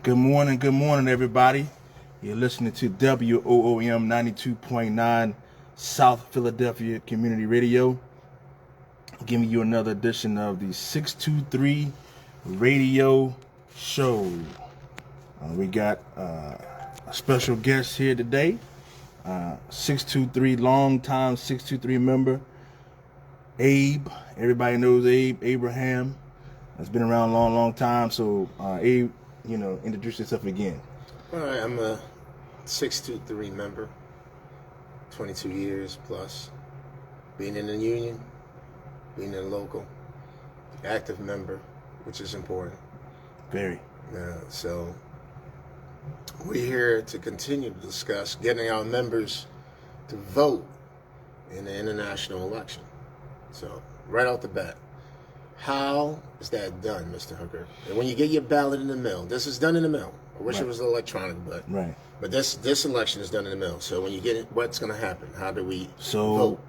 Good morning, everybody. You're listening to WOOM 92.9 South Philadelphia Community Radio. Giving you another edition of the 623 Radio Show. We got a special guest here today. 623, long-time 623 member, Abe. Everybody knows Abe, Abraham. That's been around a long time. So, Abe, introduce yourself again. All right, I'm a 623 member, 22 years plus, being in the union, being in the local, active member, which is important. Very. So we're here to continue to discuss getting our members to vote in the international election. So right off the bat, how is that done, Mr. Hooker? And when you get your ballot in the mail, this is done in the mail. I wish it was electronic, but this election is done in the mail. So when you get it, what's going to happen? How do we vote?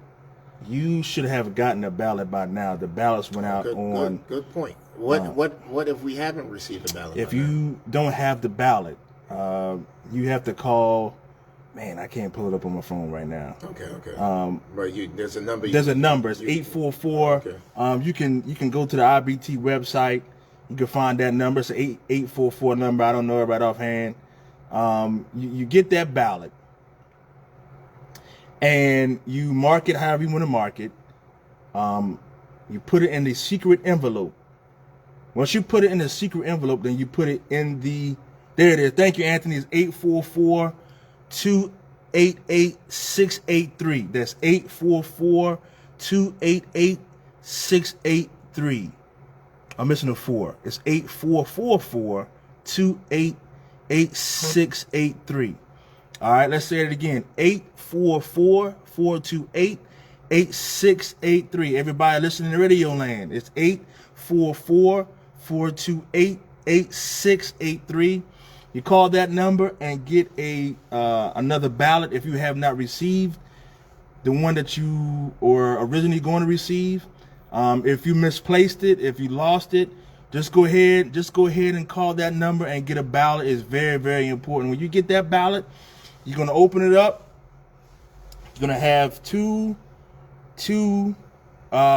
You should have gotten a ballot by now. The ballots went out on. Good point. What if we haven't received a ballot? If you don't have the ballot, you have to call. Man, I can't pull it up on my phone right now. Okay. There's a number. There's a number. It's 844. Okay. You can go to the IBT website. You can find that number. It's an 844 number. I don't know it right offhand. You get that ballot, and you mark it however you want to mark it. You put it in the secret envelope. Once you put it in the secret envelope, then you put it in the. There it is. Thank you, Anthony. It's 844-288-683. That's 844-288-683. I'm missing a 4. It's 844-288-683. All right, let's say it again. 844-428-8683. Everybody listening to Radio Land. It's 844-428-8683. You call that number and get another ballot if you have not received the one that you were originally going to receive. If you misplaced it, if you lost it, just go ahead and call that number and get a ballot. It's very, very important. When you get that ballot, you're going to open it up. You're going to have two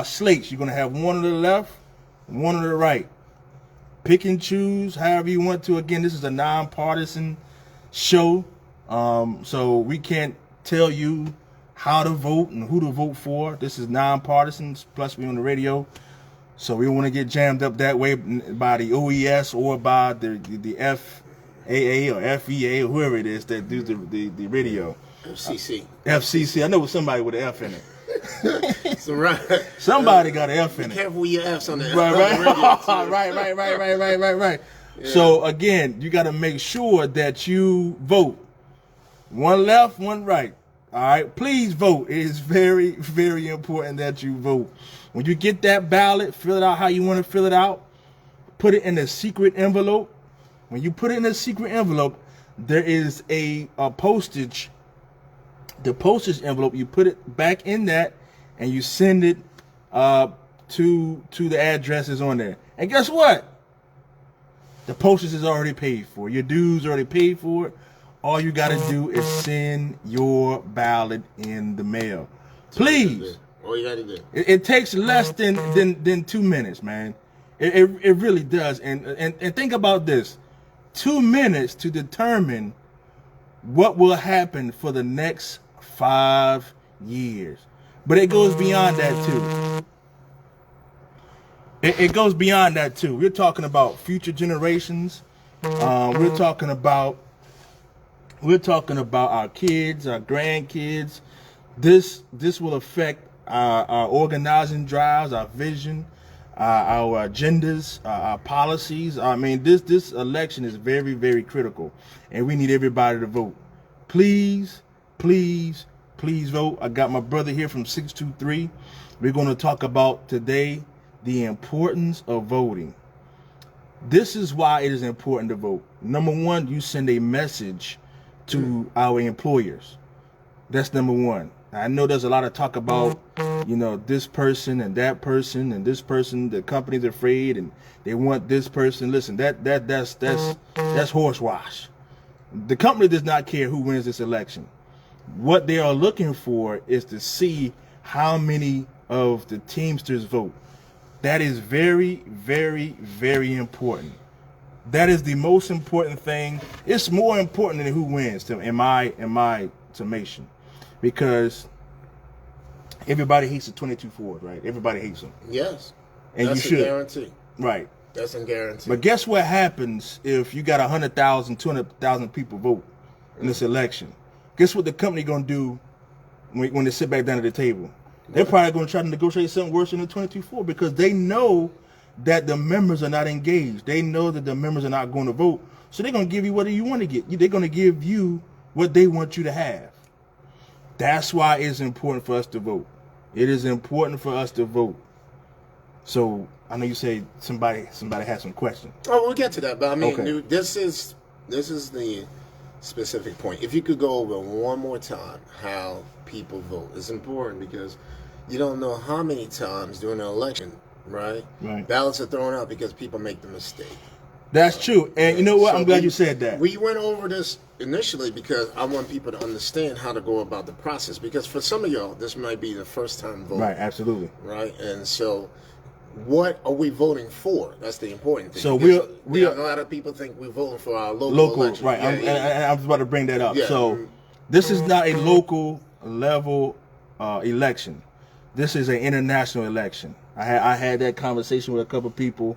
slates. You're going to have one on the left, one on the right. Pick and choose however you want to. Again, this is a nonpartisan show, so we can't tell you how to vote and who to vote for. This is nonpartisan, plus we're on the radio, so we don't want to get jammed up that way by the OES or by the FAA or FEA or whoever it is that do the radio. FCC. I know it's somebody with an F in it. Somebody got an F in it. Be careful with your F's on the Right. Yeah. So again, you got to make sure that you vote. One left, one right. All right. Please vote. It is very, very important that you vote. When you get that ballot, fill it out how you want to fill it out. Put it in a secret envelope. When you put it in a secret envelope, there is a postage. The postage envelope, you put it back in that, and you send it to the addresses on there. And guess what? The postage is already paid for. Your dues already paid for it. All you got to do is send your ballot in the mail. Please. All you got to do. It takes less than 2 minutes, man. It really does. And think about this. 2 minutes to determine what will happen for the next 5 years. But it goes beyond that too. It goes beyond that too. We're talking about future generations. We're talking about our kids, our grandkids. This will affect our organizing drives, our vision, our agendas, our policies. I mean, this election is very, very critical, and we need everybody to vote. Please vote. I got my brother here from 623. We're going to talk about today the importance of voting. This is why it is important to vote. Number one, you send a message to our employers. That's number one. I know there's a lot of talk about you know, this person and that person and this person, the company's afraid and they want this person. Listen, that's horse wash. The company does not care who wins this election. What they are looking for is to see how many of the Teamsters vote. That is very, very, very important. That is the most important thing. It's more important than who wins, in my summation, because everybody hates the 22 Ford, right? Everybody hates them. Yes, and that's you should. A guarantee. Right. That's a guarantee. But guess what happens if you got 100,000, 200,000 people vote in this election? Guess what the company gonna do when they sit back down at the table? They're probably gonna try to negotiate something worse than the 22 Ford, because they know that the members are not engaged. They know that the members are not going to vote. So they're going to give you what you want to get. They're going to give you what they want you to have. That's why it's important for us to vote. It is important for us to vote. So I know you say somebody has some questions. Oh, we'll get to that. But I mean, Okay. this is the specific point. If you could go over one more time how people vote, it's important because you don't know how many times during an election, right? Ballots are thrown out because people make the mistake. That's true. And you know what? So I'm glad you said that. We went over this initially because I want people to understand how to go about the process. Because for some of y'all, this might be the first time voting. Right, absolutely. Right? And so what are we voting for? That's the important thing. So we a lot of people think we're voting for our local election. Right. Yeah, I was about to bring that up. Yeah. So this is not a local level election. This is an international election. I had that conversation with a couple of people.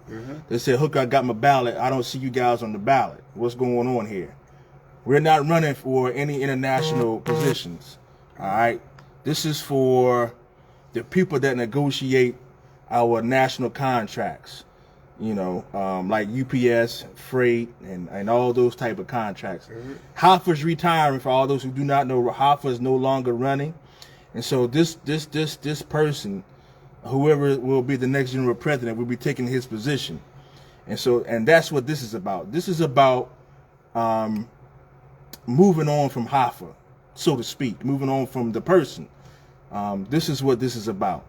They said, "Hook, I got my ballot. I don't see you guys on the ballot. What's going on here? We're not running for any international positions. All right. This is for the people that negotiate our national contracts. You know, like UPS, freight, and all those type of contracts. Hoffa's retiring. For all those who do not know, Hoffa is no longer running. And so this person, whoever will be the next general president, will be taking his position. And that's what this is about. This is about moving on from Hoffa, so to speak, moving on from the person. This is what this is about.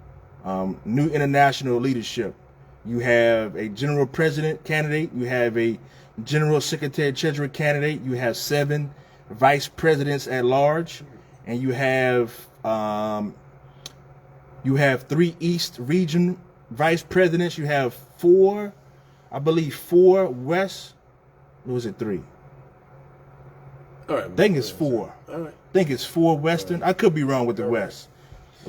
New international leadership. You have a general president candidate. You have a general secretary treasurer candidate. You have 7 vice presidents at large, and you have 3 East region vice presidents. You have 4, I believe 4 West. Or was it 3? All right. I think it's 4. All right. I think it's 4 Western. I could be wrong with the West.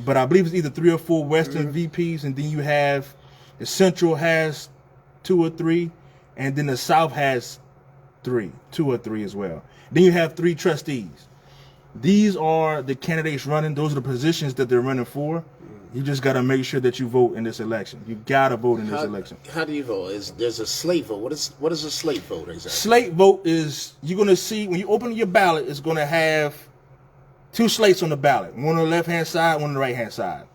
But I believe it's either 3 or 4 Western VPs, and then you have the Central has 2 or 3, and then the South has 2 or 3 as well. Then you have 3 trustees. These are the candidates running. Those are the positions that they're running for. You just got to make sure that you vote in this election. You got to vote in this election. How do you vote? There's a slate vote. What is a slate vote exactly? Slate vote is, you're going to see, when you open your ballot, it's going to have 2 slates on the ballot. One on the left-hand side, one on the right-hand side.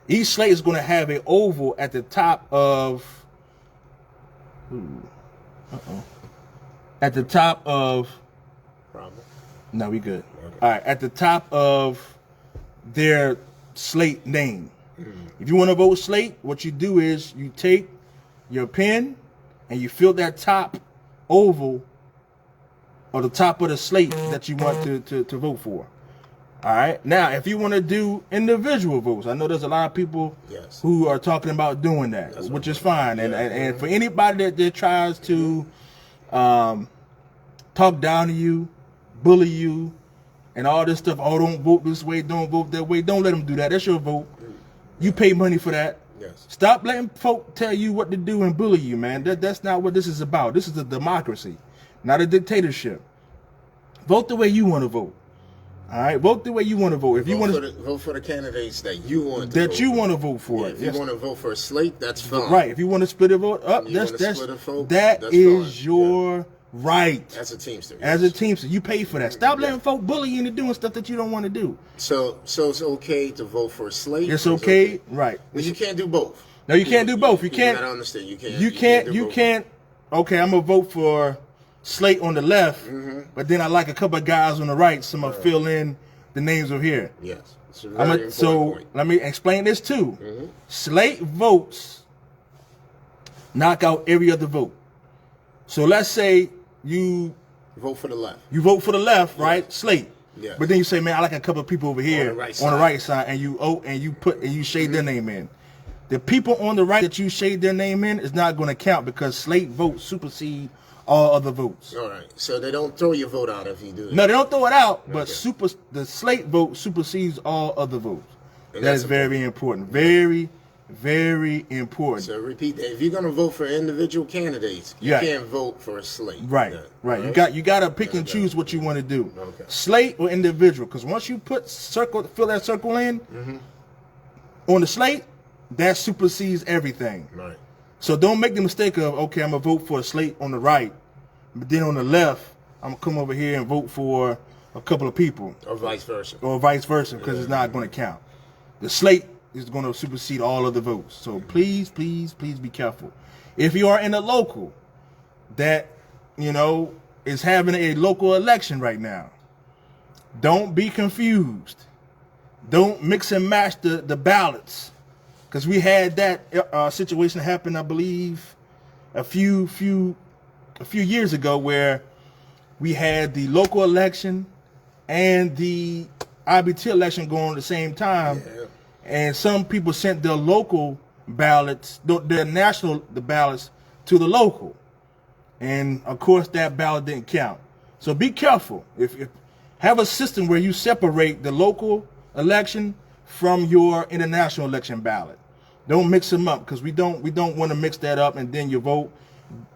Each slate is going to have an oval at the top of... At the top of... Problem. No, we good. Okay. All right, at the top of their slate name. If you want to vote slate, what you do is you take your pen and you fill that top oval or the top of the slate that you want to vote for. All right. Now, if you want to do individual votes, I know there's a lot of people who are talking about doing that, which is fine. And for anybody that tries to talk down to you, bully you, and all this stuff, oh, don't vote this way, don't vote that way, don't let them do that. That's your vote. You pay money for that. Yes. Stop letting folk tell you what to do and bully you, man. That's not what this is about. This is a democracy, not a dictatorship. Vote the way you want to vote. All right, vote the way you want to vote. If you want to vote for the candidates that you want to vote for. If you want to vote for a slate, that's fine. Right. If you want to split a vote up, that is your right. As a Teamster. As a Teamster, you pay for that. Stop letting folk bully you into doing stuff that you don't want to do. So it's okay to vote for a slate. It's okay, right? But you can't do both. No, you can't do both. You can't. I don't understand. You can't. Okay, I'm gonna vote for slate on the left, but then I like a couple of guys on the right, so I'm gonna fill in the names over here. Yes. It's a very important point. Let me explain this too. Mm-hmm. Slate votes knock out every other vote. So let's say you vote for the left. You vote for the left, right? Slate. Yeah. But then you say, man, I like a couple of people over here on the right side, and you shade their name in. The people on the right that you shade their name in is not going to count because slate votes supersede all other votes. All right. So they don't throw your vote out if you do it. No, they don't throw it out, but the slate vote supersedes all other votes. And that is very important. Very, very important. So repeat that. If you're going to vote for individual candidates, you can't vote for a slate. Right. Then, right. You got to pick and choose what you want to do. Okay. Slate or individual, because once you fill that circle in on the slate, that supersedes everything. Right. So don't make the mistake of, okay, I'm going to vote for a slate on the right, but then on the left, I'm going to come over here and vote for a couple of people. Or vice versa. Because it's not going to count. The slate is going to supersede all of the votes. So please, please, please be careful. If you are in a local that, is having a local election right now, don't be confused. Don't mix and match the ballots. Because we had that situation happen, I believe, a few years ago, where we had the local election and the IBT election going at the same time, and some people sent their local ballots, the ballots to the local, and of course that ballot didn't count. So be careful. If have a system where you separate the local election from your international election ballot. Don't mix them up, because we don't want to mix that up, and then your vote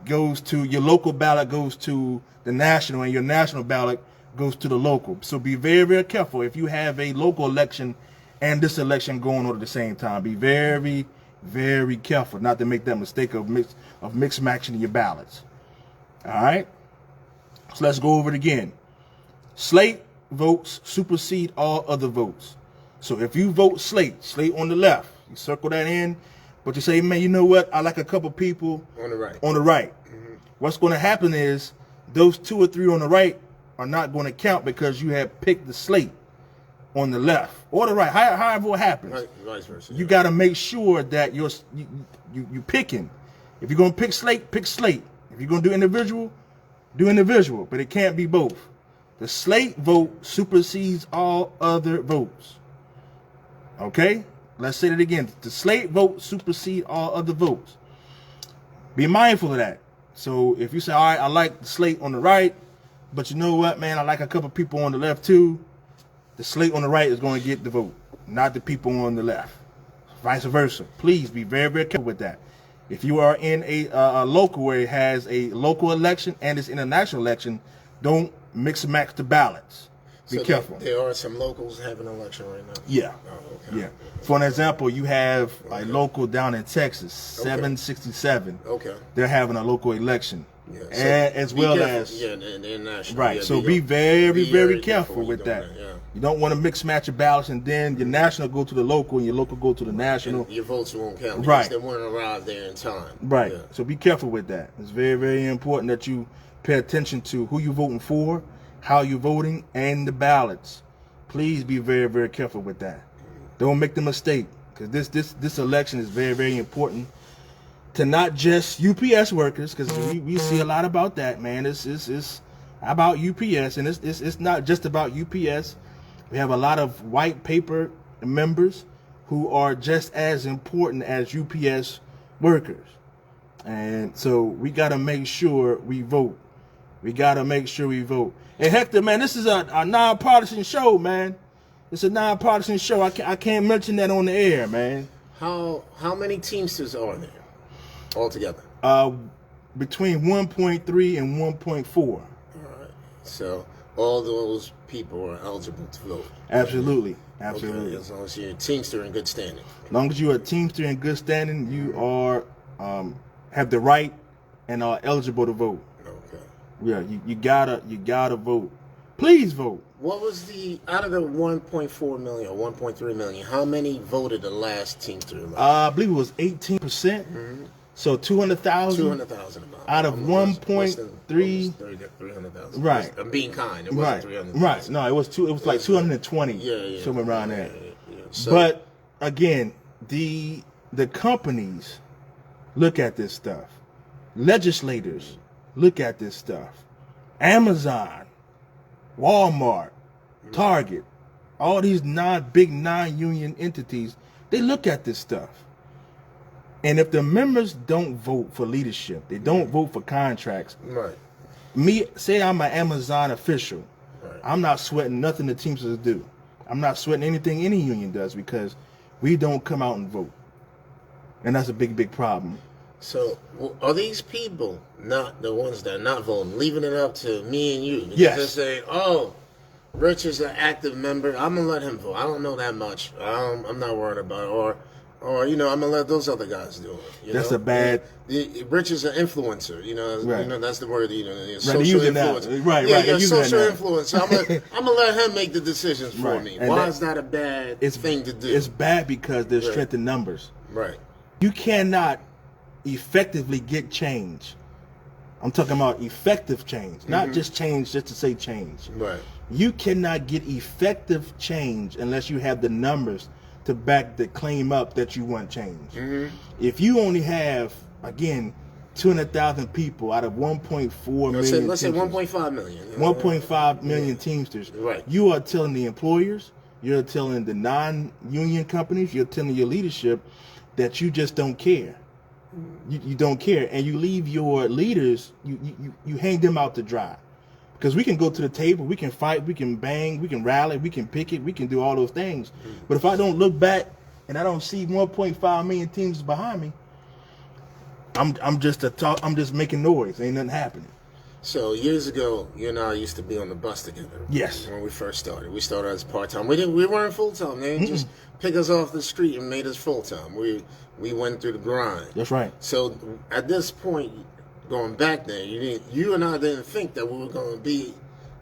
goes to your local ballot goes to the national, and your national ballot goes to the local. So be very, very careful if you have a local election and this election going on at the same time. Be very, very careful not to make that mistake of mix matching your ballots. All right. So let's go over it again. Slate votes supersede all other votes. So if you vote slate on the left, you circle that in, but you say, man, you know what? I like a couple people on the right. What's going to happen is those 2 or 3 on the right are not going to count because you have picked the slate on the left or the right. However it happens. Right, vice versa. You got to make sure that you picking. If you're going to pick slate, pick slate. If you're going to do individual, do individual. But it can't be both. The slate vote supersedes all other votes. Okay? Let's say that again. The slate vote supersedes all other votes. Be mindful of that. So if you say, all right, I like the slate on the right, but you know what, man, I like a couple people on the left too, the slate on the right is going to get the vote, not the people on the left. Vice versa. Please be very, very careful with that. If you are in a local where it has a local election and it's international election, don't mix and match the ballots. Be careful. There are some locals having an election right now? Yeah. Oh, okay. Yeah. For an example, you have a local down in Texas, 767. Okay. They're having a local election. Yeah. So and as well careful. as the international. right. Yeah, so be very careful with that. Yeah. You don't want to mix match your ballots and then your national go to the local and your local go to the national. And your votes won't count because right. they won't arrive there in time. Right. Yeah. So be careful with that. It's very, very important that you pay attention to who you're voting for, how you're voting, and the ballots. Please be very, very careful with that. Don't make the mistake, because this election is very, very important to not just UPS workers, because we see a lot about that, man. It's about UPS, and it's not just about UPS. We have a lot of white paper members who are just as important as UPS workers, and so we got to make sure we vote. We got to make sure we vote. And Hector, man, this is a nonpartisan show, man. It's a nonpartisan show. I can't mention that on the air, man. How many Teamsters are there altogether? Between 1.3 and 1.4. All right. So all those people are eligible to vote. Absolutely. Okay, as long as you're a Teamster in good standing. As long as you're a Teamster in good standing, you are have the right and are eligible to vote. Okay. Yeah, you gotta vote. Please vote. What was out of the 1.4 million or 1.3 million, how many voted the last Teamster election? I believe it was 18%. So 200,000. 200,000 out of 1.3. 300,000. Right. I'm being kind. It wasn't 300,000. Right. No, it was two. It was like 220. Yeah. Somewhere around there. Yeah. So, but again, the companies look at this stuff. Legislators look at this stuff. Amazon, Walmart, Target, all these big non-union entities, they look at this stuff. And if the members don't vote for leadership, they don't vote for contracts. right. Say I'm an Amazon official. Right. I'm not sweating nothing the Teamsters do. I'm not sweating anything any union does because we don't come out and vote. And that's a big, big problem. So, are these people not the ones that are not voting, leaving it up to me and you? Because Yes. they're saying, oh, Rich is an active member. I'm going to let him vote. I don't know that much. I'm not worried about it. Or I'm going to let those other guys do it. That's a bad... Rich is an influencer. Right. That's the word. Social influencer. Right. Social influencer. I'm going to let him make the decisions for me. And Why is that a bad thing to do? It's bad because there's strength in numbers. Right. You cannot effectively get change. I'm talking about effective change, not just change just to say change. Right. You cannot get effective change unless you have the numbers to back the claim up that you want change. If you only have, again, 200,000 people out of 1.4 million. Let's say 1.5 million. 1.5 million Teamsters. Right. You are telling the employers, you're telling the non-union companies, you're telling your leadership that you just don't care. You don't care, and you leave your leaders. You hang them out to dry, because we can go to the table, we can fight, we can bang, we can rally, we can picket, we can do all those things. But if I don't look back and I don't see 1.5 million teams behind me, I'm just making noise. Ain't nothing happening. So years ago, you and I used to be on the bus together. Yes. When we first started, we started as part-time. We weren't full-time. They didn't just pick us off the street and made us full-time. We went through the grind. That's right. So at this point, going back there, you and I didn't think that we were going to be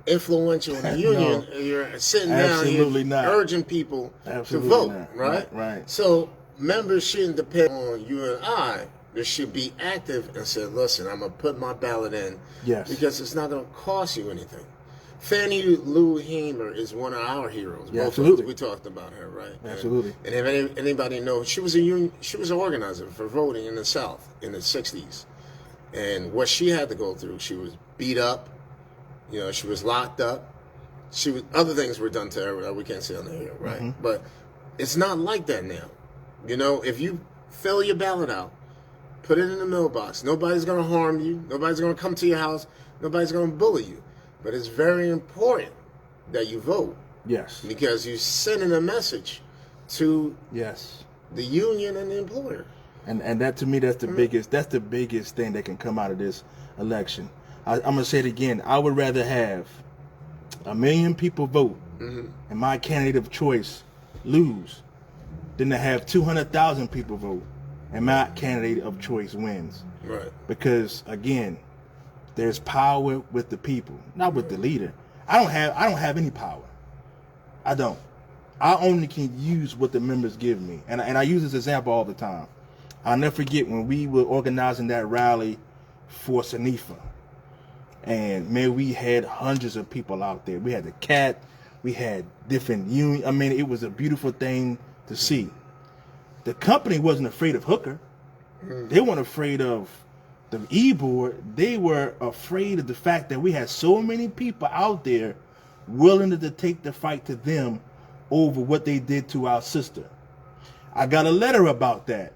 influential in the union. No. You're sitting Absolutely down here not. urging people Absolutely to vote, not. right? Right. So members shouldn't depend on you and I. They should be active and say, listen, I'm going to put my ballot in. Yes. Because it's not going to cost you anything. Fannie Lou Hamer is one of our heroes. Yeah, absolutely. We talked about her, right? Absolutely. And if anybody knows, she was an organizer for voting in the South in the 60s. And what she had to go through, she was beat up. She was locked up. Other things were done to her that we can't say on the air, right? But it's not like that now. If you fill your ballot out, put it in the mailbox, nobody's going to harm you. Nobody's going to come to your house. Nobody's going to bully you. But it's very important that you vote. Yes. Because you're sending a message to the union and the employer. And that, to me, that's the biggest thing that can come out of this election. I'm gonna say it again. I would rather have 1 million people vote and my candidate of choice lose than to have 200,000 people vote and my candidate of choice wins. Right. Because again, there's power with the people, not with the leader. I don't have any power. I don't. I only can use what the members give me. And I use this example all the time. I'll never forget when we were organizing that rally for Sanifa. And man, we had hundreds of people out there. We had the CAT, we had different unions. I mean, it was a beautiful thing to see. The company wasn't afraid of Hooker. They weren't afraid of the e-board. They were afraid of the fact that we had so many people out there willing to take the fight to them over what they did to our sister. I got a letter about that,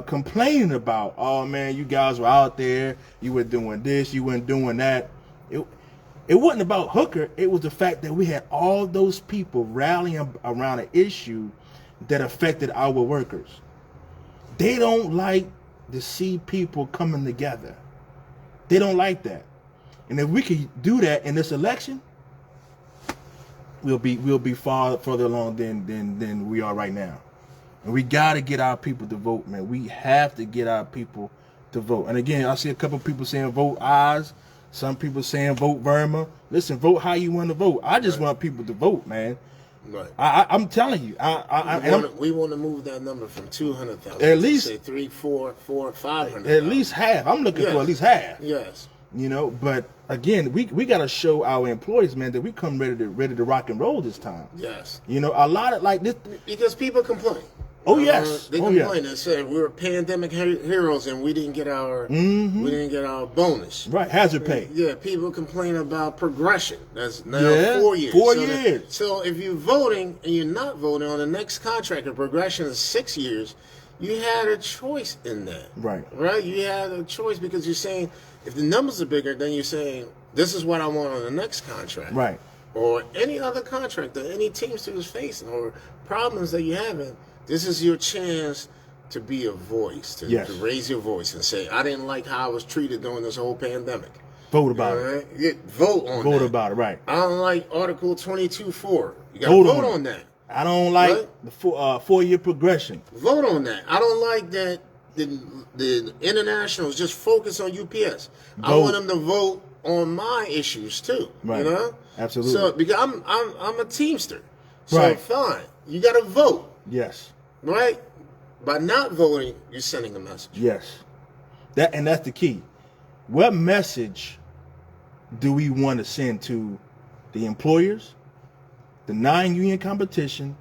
complaining about, oh man, you guys were out there, you were doing this, you weren't doing that. It wasn't about Hooker. It was the fact that we had all those people rallying around an issue that affected our workers. They don't like to see people coming together. They don't like that. And if we could do that in this election, we'll be far further along than we are right now. And we got to get our people to vote, man. We have to get our people to vote. And again, I see a couple people saying vote ayes. Some people saying vote Verma. Listen, vote how you want to vote. I just want people to vote, man. Right. I'm telling you, we want to move that number from 200,000 at least, say 3, 4, 500. At least half. I'm looking for at least half. Yes. You know, but again, we got to show our employees, man, that we come ready to rock and roll this time. Yes. You know, a lot of like this because people complain. Oh yes, they complain and say we were pandemic heroes and we didn't get our bonus. Right, hazard pay. Yeah, people complain about progression. That's now 4 years. 4 years. So if you're voting and you're not voting on the next contract, and progression is 6 years, you had a choice in that. Right. Right. You had a choice because you're saying if the numbers are bigger, then you're saying this is what I want on the next contract. Right. Or any other contract that any Teamster is facing or problems that you're having. This is your chance to be a voice, to raise your voice and say, I didn't like how I was treated during this whole pandemic. Vote about it. Vote on that. Vote about it, right. I don't like Article 22.4. You got to vote on that. I don't like the 4-year progression. Vote on that. I don't like that the internationals just focus on UPS. I want them to vote on my issues too. Right. You know? Absolutely. So because I'm a Teamster. So fine. You got to vote. Yes. Right? By not voting, you're sending a message. Yes. That's the key. What message do we want to send to the employers, the non-union competition,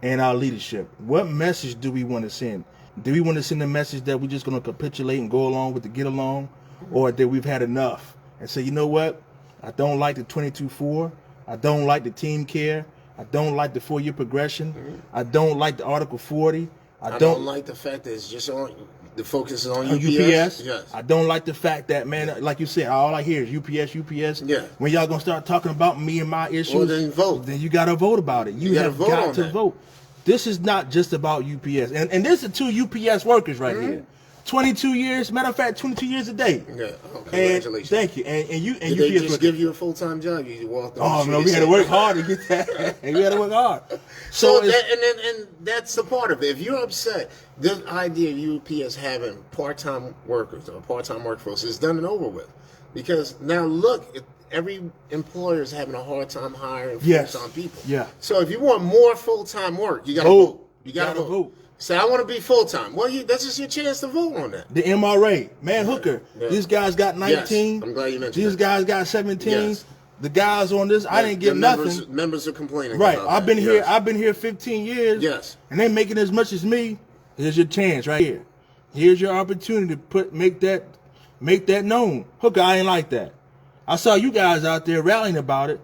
and our leadership? What message do we want to send? Do we want to send a message that we're just going to capitulate and go along with the get along, or that we've had enough and say, you know what? I don't like the 22.4. I don't like the team care. I don't like the 4-year progression. I don't like the Article 40. I don't like the fact that it's just on the focus is on UPS. Yes. I don't like the fact that, man, like you said, all I hear is UPS. Yeah. When y'all gonna start talking about me and my issues, well, then vote. Then you gotta vote about it. You have got to vote. This is not just about UPS, and this is 2 UPS workers right here. 22 years. Matter of fact, 22 years a day. Yeah. Oh, congratulations. Thank you. And you Did they just give you a full-time job? You walked on. Oh no, we had to work hard to get that. We had to work hard. So and that's the part of it. If you're upset, the idea of UPS having part-time workers or part-time workforce is done and over with, because now look, every employer is having a hard time hiring full-time people. Yeah. So if you want more full-time work, you got to vote. You got to vote. Say, I want to be full-time. Well, that's just your chance to vote on that. The MRA, man, Hooker. Yeah. These guys got 19. Yes. I'm glad you mentioned These guys got 17. Yes. The guys on this, I didn't get nothing. Members are complaining. Right. About I've been here. I've been here 15 years. Yes. And they making as much as me. Here's your chance right here. Here's your opportunity to make that known. Hooker, I ain't like that. I saw you guys out there rallying about it,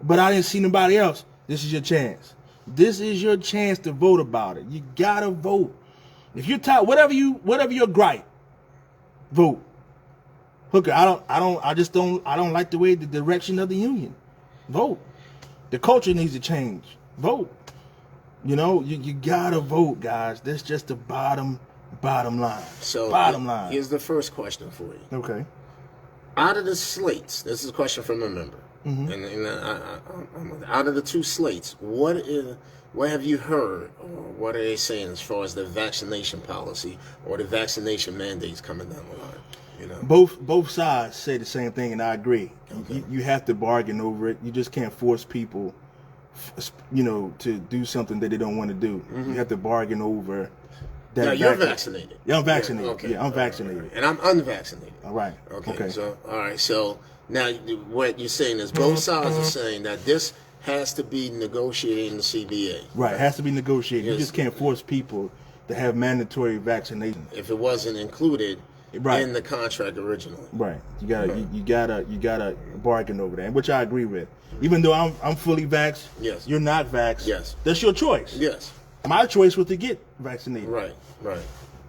but I didn't see nobody else. This is your chance. This is your chance to vote about it. You gotta vote. If you're tired, whatever your gripe, vote. Hooker, I don't like the way the direction of the union. Vote. The culture needs to change. Vote. You know, you gotta vote, guys. That's just the bottom line. So bottom line. Here's the first question for you. Okay. Out of the slates, this is a question from a member. Mm-hmm. And out of the 2 slates, what have you heard, or what are they saying as far as the vaccination policy or the vaccination mandates coming down the line? You know, both sides say the same thing, and I agree. Okay. You have to bargain over it. You just can't force people, to do something that they don't want to do. Mm-hmm. You have to bargain over. Now you're vaccinated. Yeah, I'm vaccinated. Yeah, okay. Yeah, I'm vaccinated. Right. And I'm unvaccinated. All right. Okay. So all right. So now what you're saying is both sides are saying that this has to be negotiated in the CBA. Right. It has to be negotiated. You just can't force people to have mandatory vaccination if it wasn't included in the contract originally. Right. You gotta bargain over that, which I agree with. Even though I'm fully vaxxed, yes. You're not vaxxed. Yes. That's your choice. Yes. My choice was to get vaccinated. Right.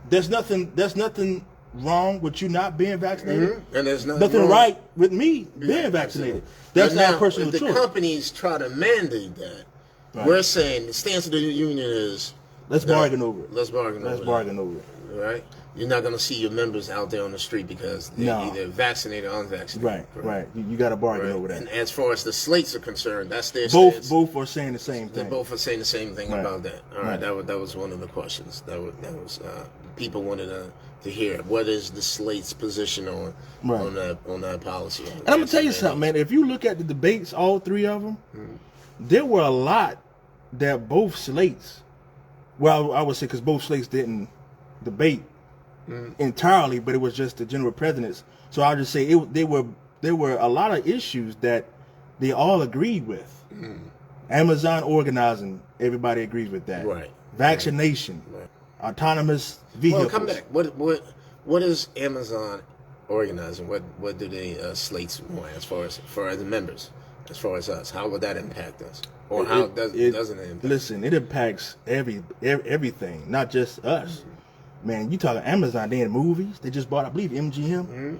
There's nothing wrong with you not being vaccinated. Mm-hmm. And there's nothing right with me being vaccinated. That's not personal choice. If the companies try to mandate that, we're saying the stance of the union is let's bargain over it. Let's bargain over it. Right? You're not going to see your members out there on the street because they're either vaccinated or unvaccinated. Right. You got to bargain over that. And as far as the slates are concerned, that's their stance. Both are saying the same thing. They both are saying the same thing about that. All right. That was one of the questions. That was people wanted to hear. What is the slate's position on that policy? And I'm gonna tell you something, man. If you look at the debates, all 3 of them, there were a lot that both slates, well, I would say because both slates didn't debate entirely, but it was just the general presidents. So I'll just say there were a lot of issues that they all agreed with. Amazon organizing, everybody agrees with that. Right. Vaccination, Right. Autonomous vehicles. Well, come back. What is Amazon organizing? What do they slates want as far as the members, as far as us? How would that impact us, or how doesn't it impact? Listen, it impacts everything, not just us. Man, you talking Amazon? They in movies. They just bought, I believe, MGM.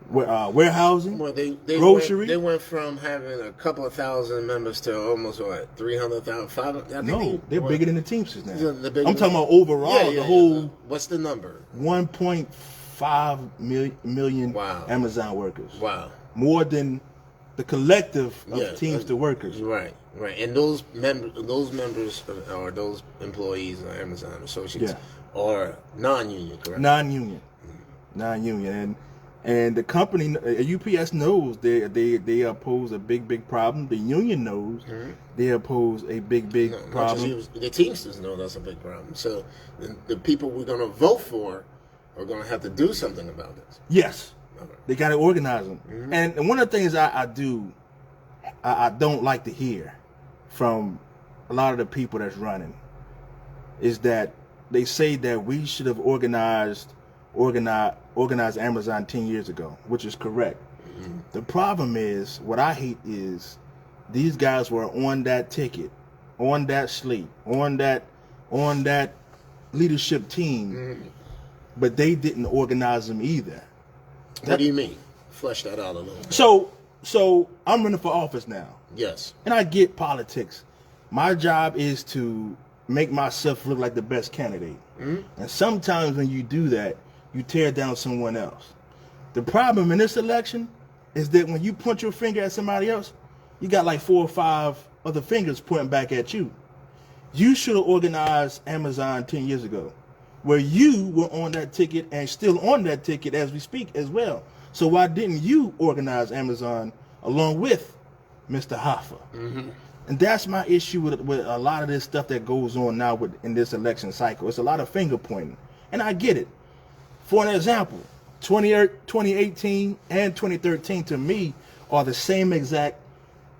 Warehousing, well, they grocery. They went from having a couple of thousand members to almost 300,000, 500,000. No, they're bigger than the Teamsters now. I'm talking about overall, the whole. What's the number? 1.5 million Wow. Amazon workers. Wow. More than the collective of Teamster workers. Right. And those members or those employees of Amazon associates are non-union, correct? Non-union, and the company UPS knows they oppose a big problem. The union knows they oppose a big problem. The Teamsters know that's a big problem. So the people we're going to vote for are going to have to do something about this. Yes, they got to organize them. And one of the things I don't like to hear from a lot of the people that's running is that they say that we should have organized Amazon 10 years ago, which is correct. The problem is, what I hate is these guys were on that ticket, on that slate, on that leadership team, but they didn't organize them either. What do you mean? Flesh that out a little bit. So I'm running for office now. Yes. And I get politics. My job is to make myself look like the best candidate. And sometimes when you do that, you tear down someone else. The problem in this election is that when you point your finger at somebody else, you got like 4 or 5 other fingers pointing back at you. You should have organized Amazon 10 years ago, where you were on that ticket and still on that ticket as we speak as well. So why didn't you organize Amazon along with Mr. Hoffa? And that's my issue with a lot of this stuff that goes on now in this election cycle. It's a lot of finger pointing. And I get it. For an example, 2018 and 2013 to me are the same exact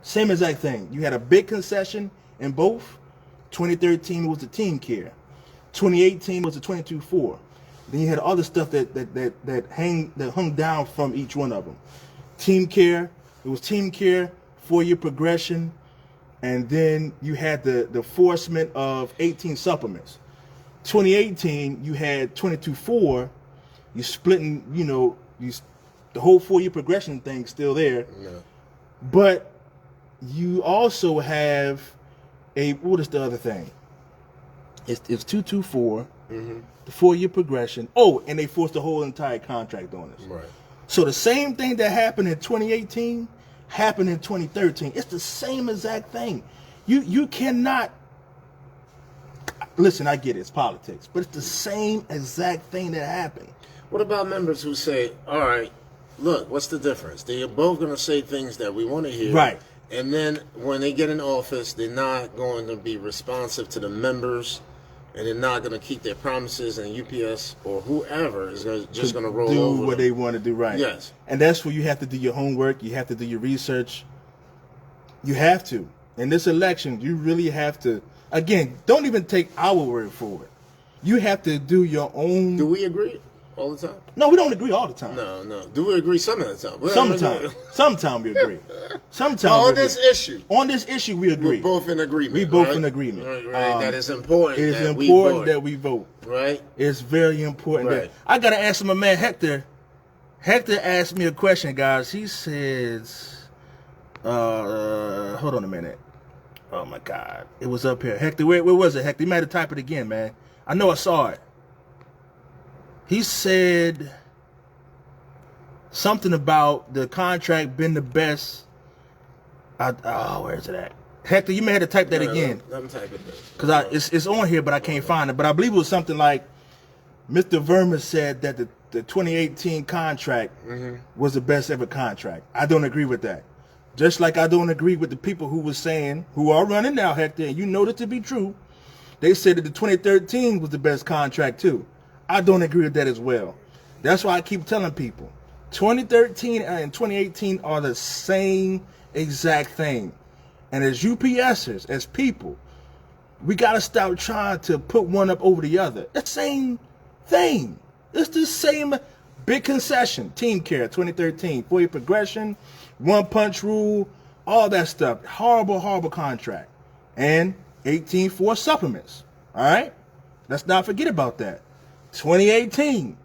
thing. You had a big concession in both. 2013 was the team care. 2018 was the 22-4. Then you had other stuff that hung down from each one of them. Team care, it was team care, 4-year progression, and then you had the enforcement of 18 supplements. 2018, you had 22-4. You're splitting, the whole 4-year progression thing still there. Yeah. But you also have what is the other thing? It's 224, the 4-year progression. Oh, and they forced the whole entire contract on us. Right. So the same thing that happened in 2018 happened in 2013. It's the same exact thing. You cannot. Listen, I get it, it's politics, but it's the same exact thing that happened. What about members who say, all right, look, what's the difference? They're both going to say things that we want to hear. Right. And then when they get in office, they're not going to be responsive to the members, and they're not going to keep their promises, and UPS or whoever is just going to roll over. Do what they want to do, right. Yes. And that's where you have to do your homework. You have to do your research. You have to. In this election, you really have to. Again, don't even take our word for it. You have to do your own. Do we agree all the time? No, we don't agree all the time. No. Do we agree some of the time? Sometimes we agree. Sometimes on this issue. On this issue, we agree. We're both in agreement. We both in agreement. Right. That is important. It is important that we vote. Right. It's very important. Right. I gotta answer my man Hector. Hector asked me a question, guys. He says, hold on a minute. Oh my God, it was up here. Hector, where was it, Hector? You might have to type it again, man. I know I saw it. He said something about the contract being the best. Where is it at? Hector, you may have to type that again. Let me type it. Because it's on here, but I can't find it. But I believe it was something like Mr. Verma said that the 2018 contract was the best ever contract. I don't agree with that. Just like I don't agree with the people who were saying, who are running now, Hector, and you know this to be true. They said that the 2013 was the best contract too. I don't agree with that as well. That's why I keep telling people, 2013 and 2018 are the same exact thing. And as UPSers, as people, we got to stop trying to put one up over the other. It's the same thing. It's the same big concession. Team care, 2013, 4-year progression, one punch rule, all that stuff. Horrible, horrible contract. And 18-4 supplements. All right? Let's not forget about that. 2018,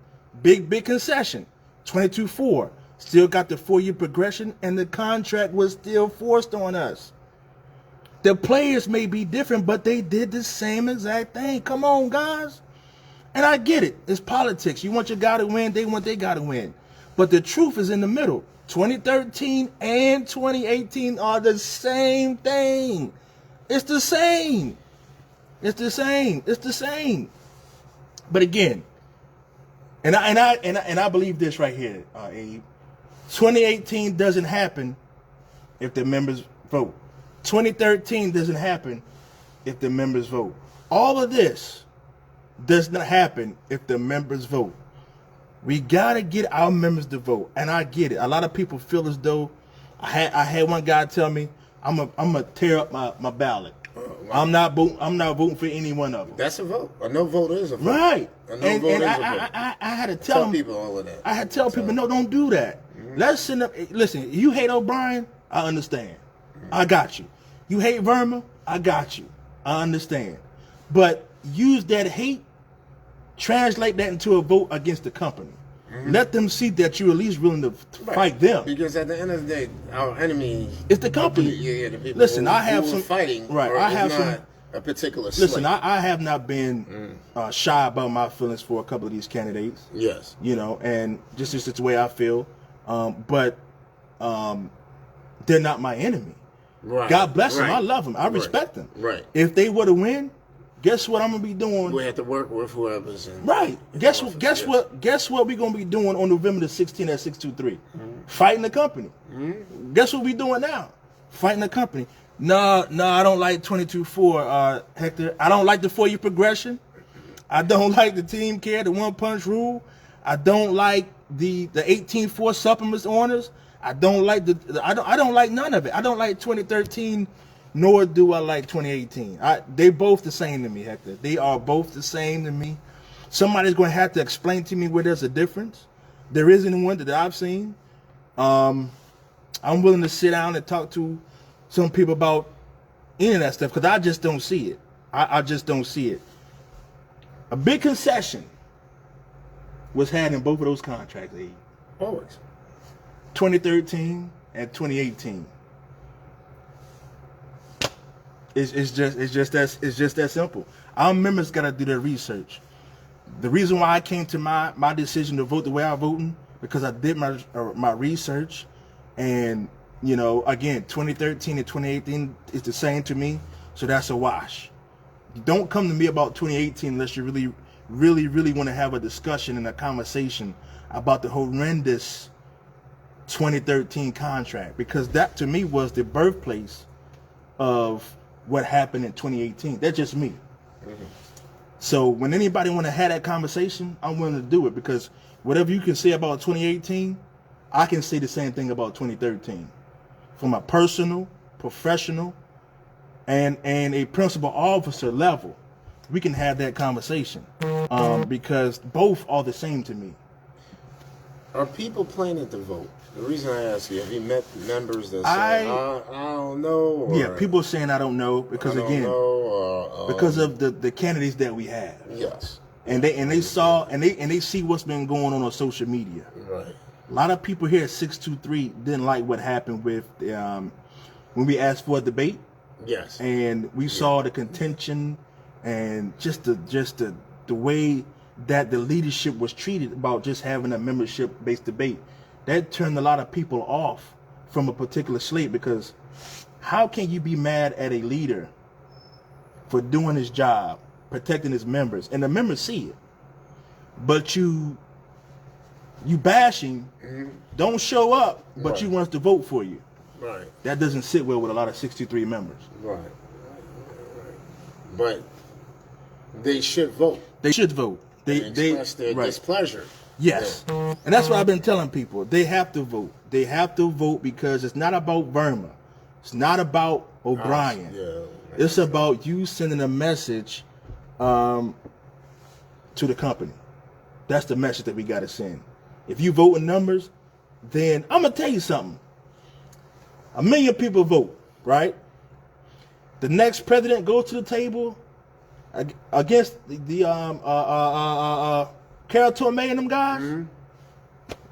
big concession. 22-4, still got the 4-year progression, and the contract was still forced on us. The players may be different, but they did the same exact thing. Come on, guys. And I get it. It's politics. You want your guy to win, they want their guy to win. But the truth is in the middle. 2013 and 2018 are the same thing. It's the same. It's the same. It's the same. But again, and I believe this right here, Abe. 2018 doesn't happen if the members vote. 2013 doesn't happen if the members vote. All of this does not happen if the members vote. We gotta get our members to vote, and I get it. A lot of people feel as though I had one guy tell me I'm gonna tear up my ballot. Wow. I'm not voting for any one of them. That's a vote. A no vote is a vote. Right. A no vote is a vote. I had to tell people all of that. I had to tell people, no, don't do that. Let's send up. Listen, you hate O'Brien, I understand. I got you. You hate Verma, I got you. I understand. But use that hate, translate that into a vote against the company. Let them see that you're at least willing to fight them. Because at the end of the day, our enemy is the company. The people listen, who, I have who some fighting. Right, I have some. A particular. Listen, I have not been shy about my feelings for a couple of these candidates. Yes. You know, and just it's the way I feel. But they're not my enemy. Right. God bless them. I love them. I respect them. Right. If they were to win, guess what I'm gonna be doing? We have to work with whoever's in. Right. Guess what we're gonna be doing on November the 16th at 623? Fighting the company. Guess what we doing now? Fighting the company. No, I don't like 22-4, Hector. I don't like the 4-year progression. I don't like the team care, the one punch rule. I don't like the 18-4 supplements honors. I don't like I don't like none of it. I don't like 2013, nor do I like 2018. They both the same to me, Hector. They are both the same to me. Somebody's going to have to explain to me where there's a difference. There isn't one that I've seen. I'm willing to sit down and talk to some people about any of that stuff because I just don't see it. I just don't see it. A big concession was had in both of those contracts, Abe. Always. 2013 and 2018. It's just that simple. Our members gotta do their research. The reason why I came to my decision to vote the way I'm voting because I did my research, and you know, again, 2013 and 2018 is the same to me, so that's a wash. Don't come to me about 2018 unless you really want to have a discussion and a conversation about the horrendous 2013 contract, because that to me was the birthplace of what happened in 2018. That's just me. So when anybody want to have that conversation, I'm willing to do it, because whatever you can say about 2018, I can say the same thing about 2013. From a personal, professional, and a principal officer level, we can have that conversation, because both are the same to me. Are people planning to vote? The reason I ask you, have you met members that say, I don't know? Or, yeah, people are saying I don't know because because of the candidates that we have. Yes. And they saw and they see what's been going on social media. Right. A lot of people here at 623 didn't like what happened with when we asked for a debate. Yes. And we saw the contention and just the way that the leadership was treated about just having a membership-based debate. That turned a lot of people off from a particular slate, because how can you be mad at a leader for doing his job, protecting his members, and the members see it, but you bashing, don't show up, but you want us to vote for you. Right. That doesn't sit well with a lot of 63 members. Right. But they should vote. They should vote. They express their displeasure. Yes. Yeah. And that's what I've been telling people. They have to vote. They have to vote because it's not about Verma. It's not about O'Brien. It's about you sending a message to the company. That's the message that we got to send. If you vote in numbers, then I'm going to tell you something. 1 million people vote, right? The next president goes to the table against the Carol Tormey and them guys. Mm-hmm.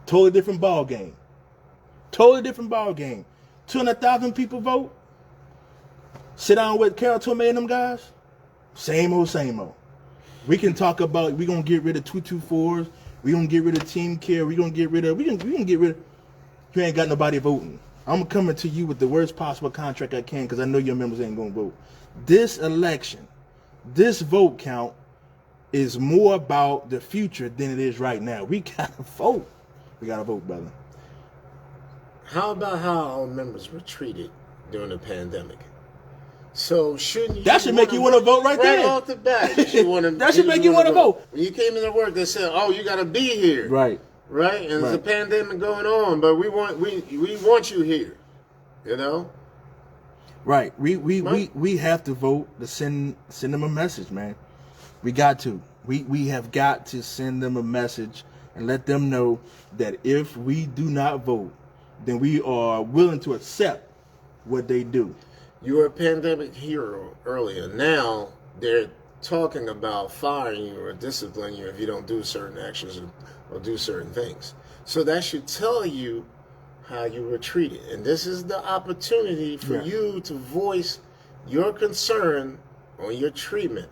Totally different ball game. Totally different ball game. 200,000 people vote. Sit down with Carol Tormey and them guys. Same old, same old. We can talk about we're gonna get rid of 224s. We're gonna get rid of team care. We're gonna get rid of. We can get rid of. You ain't got nobody voting. I'm coming to you with the worst possible contract I can because I know your members ain't gonna vote. This election, this vote count is more about the future than it is right now. We gotta vote. We gotta vote, brother. How about how our members were treated during the pandemic? So shouldn't you? That should make you want to vote right there. Right off the bat, that should make you want to vote. When you came into work, they said, "Oh, you got to be here." Right. Right. And there's a pandemic going on, but we want you here. You know. Right. We have to vote to send them a message, man. We got to. We have got to send them a message and let them know that if we do not vote, then we are willing to accept what they do. You were a pandemic hero earlier. Now they're talking about firing you or disciplining you if you don't do certain actions or do certain things. So that should tell you how you were treated. And this is the opportunity for you to voice your concern on your treatment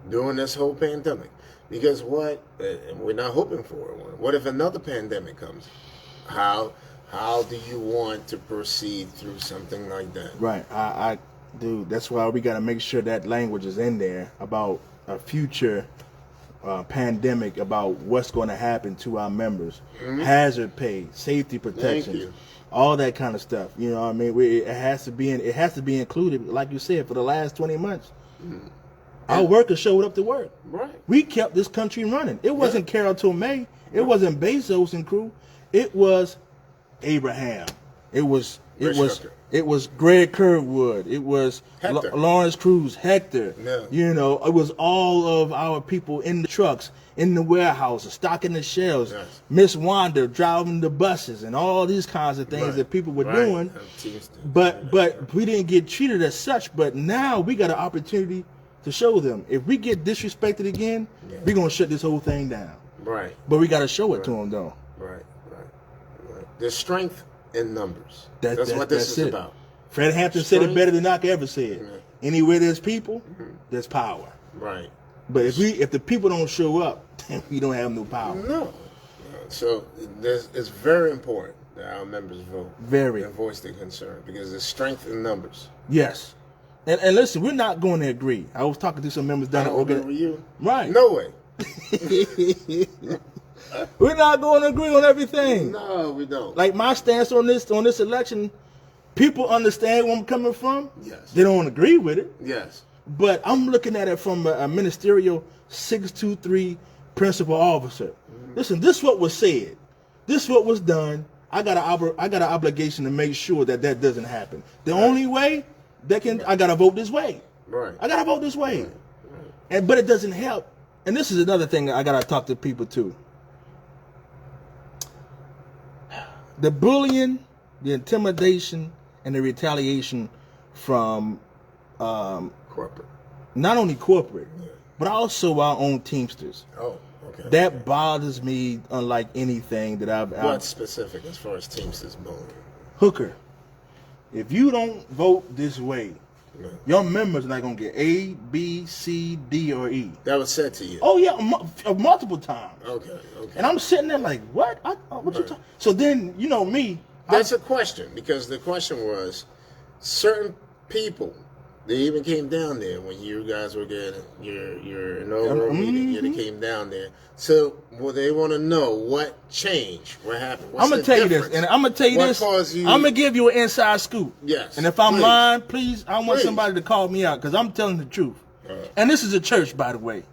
during this whole pandemic. Because we're not hoping for one. What if another pandemic comes? How do you want to proceed through something like that? Right. Dude, that's why we got to make sure that language is in there about a future pandemic, about what's going to happen to our members, hazard pay, safety protections, all that kind of stuff. You know what I mean? It has to be included, like you said, for the last 20 months. Mm-hmm. Our workers showed up to work. Right. We kept this country running. It wasn't Carol Tormey. It wasn't Bezos and crew. It was Abraham. It was Greg Kerwood. It was Lawrence Cruz, Hector. Yeah. You know, it was all of our people in the trucks, in the warehouses, stocking the shelves. Yes. Miss Wanda driving the buses and all these kinds of things that people were doing. But we didn't get treated as such. But now we got an opportunity to show them. If we get disrespected again, we're gonna shut this whole thing down. Right. But we got to show it to them, though. Right. There's strength in numbers. That's what this is about. Fred Hampton said it better than I could ever say it. Anywhere there's people, there's power. Right. But if the people don't show up, then we don't have no power. No. So it's very important that our members vote. And voice their concern because there's strength in numbers. Yes. And listen, we're not going to agree. I was talking to some members down at Oregon. You? Right. No way. We're not going to agree on everything. No, we don't. Like my stance on this election, people understand where I'm coming from. Yes. They don't agree with it. Yes. But I'm looking at it from a ministerial 623 principal officer. Listen, this is what was said. This is what was done. I got an obligation to make sure that doesn't happen. The only way I got to vote this way. Right. I got to vote this way. Right. But it doesn't help. And this is another thing I got to talk to people too. The bullying, the intimidation, and the retaliation from corporate. Not only corporate, but also our own Teamsters. Oh, okay. That bothers me unlike anything that I've... What's specific as far as Teamsters bullying? Hooker. If you don't vote this way, your members are not going to get A, B, C, D, or E. That was said to you? Oh, yeah, multiple times. Okay. And I'm sitting there like, what? What you talking? So then, you know me. That's a question, because the question was, certain people They even came down there when you guys were getting your inaugural meeting. Yeah, they came down there. So, well, they want to know what changed, what happened. I'm gonna tell you this, and I'm gonna tell you this. I'm gonna give you an inside scoop. Yes. And if I'm lying, please, I want somebody to call me out because I'm telling the truth. And this is a church, by the way.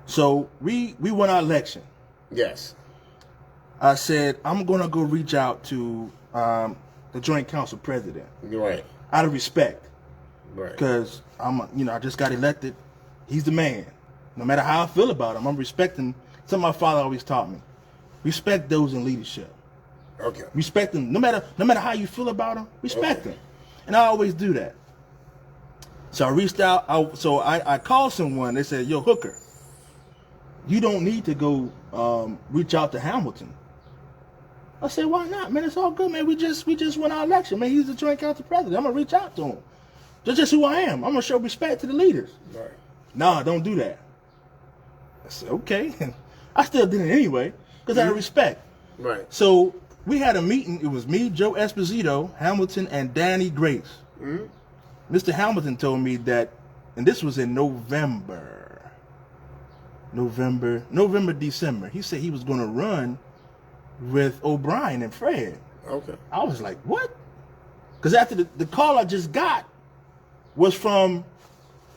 So we won our election. Yes. I said I'm gonna go reach out to the Joint Council President. Right. Out of respect. Right. Because I just got elected. He's the man. No matter how I feel about him, I'm respecting. Something my father always taught me: respect those in leadership. Okay. Respect them. No matter how you feel about them, respect them. And I always do that. So I reached out. I called someone. They said, "Yo, Hooker, you don't need to go reach out to Hamilton." I said, "Why not, man? It's all good, man. We just won our election, man. He's the Joint Council President. I'm gonna reach out to him. That's just who I am. I'm gonna show respect to the leaders." Right. Nah, don't do that. I said, okay. I still did it anyway because I had respect. Right. So we had a meeting. It was me, Joe Esposito, Hamilton, and Danny Grace. Mm-hmm. Mr. Hamilton told me that, and this was in November, December. He said he was going to run with O'Brien and Fred. Okay. I was like, what? Because after the call I just got was from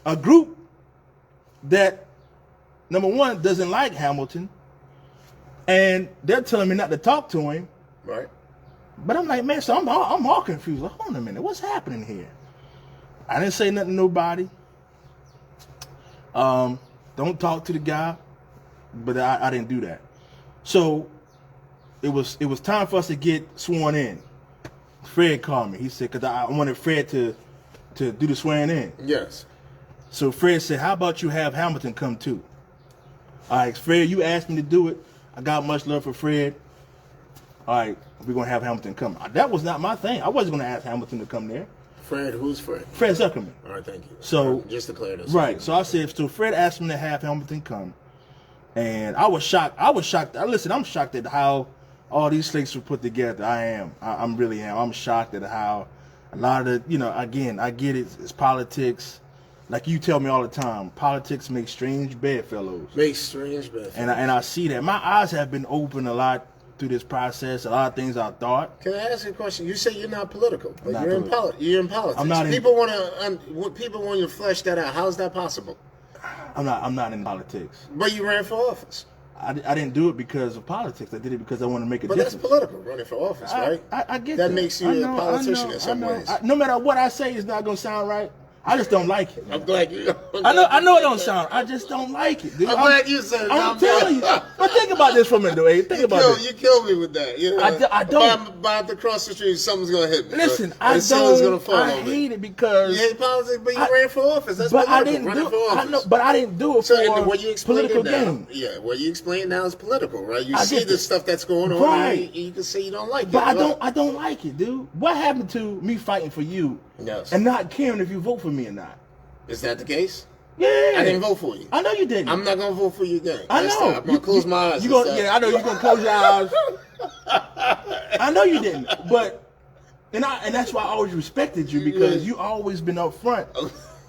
a group that, number one, doesn't like Hamilton, and they're telling me not to talk to him. Right. But I'm like, man, so I'm all confused. Like, hold on a minute, what's happening here? I didn't say nothing to nobody. Don't talk to the guy, but I didn't do that. So it was time for us to get sworn in. Fred called me. He said, because I wanted Fred to do the swearing in. Yes. So Fred said, how about you have Hamilton come too? All right, Fred, you asked me to do it. I got much love for Fred. All right, we're going to have Hamilton come. That was not my thing. I wasn't going to ask Hamilton to come there. Fred, who's Fred? Fred Zuckerman. All right, thank you. So, just to clear this. Right. So I said, so Fred asked me to have Hamilton come. And I was shocked. Listen, I'm shocked at how all these things were put together. I really am. I'm shocked at how a lot of again, I get it. It's politics. Like you tell me all the time, politics makes strange bedfellows. Makes strange bedfellows. And I see that. My eyes have been opened a lot through this process. A lot of things I thought. Can I ask you a question? You say you're not political, but you're in politics. I'm not. People want you to flesh that out. How is that possible? I'm not in politics. But you ran for office. I didn't do it because of politics. I did it because I want to make a difference. But that's political, running for office, right? I get that. That makes you a politician in some ways. No matter what I say, it's not going to sound right. I just don't like it. I'm glad you. I know it don't sound. I just don't like it, dude. I'm glad you said it. I'm telling you. But think about this for a minute, though. Think about this. You killed me with that. You know, I don't. About to cross the street, something's gonna hit me. Listen, I hate it because you hate politics, but you ran for office. That's but political. I didn't running do. for office. But I didn't do it for political gain. Yeah, what you explain now is political, right? You see the stuff that's going on, right? And you can say you don't like it. But I don't like it, dude. What happened to me fighting for you and not caring if you vote for me or not? Is that the case? Yeah. I didn't vote for you. I know you didn't. I'm not going to vote for you again. I know. I'm going to close my eyes. I know you're going to close your eyes. I know you didn't. But, and that's why I always respected you because you always been up front.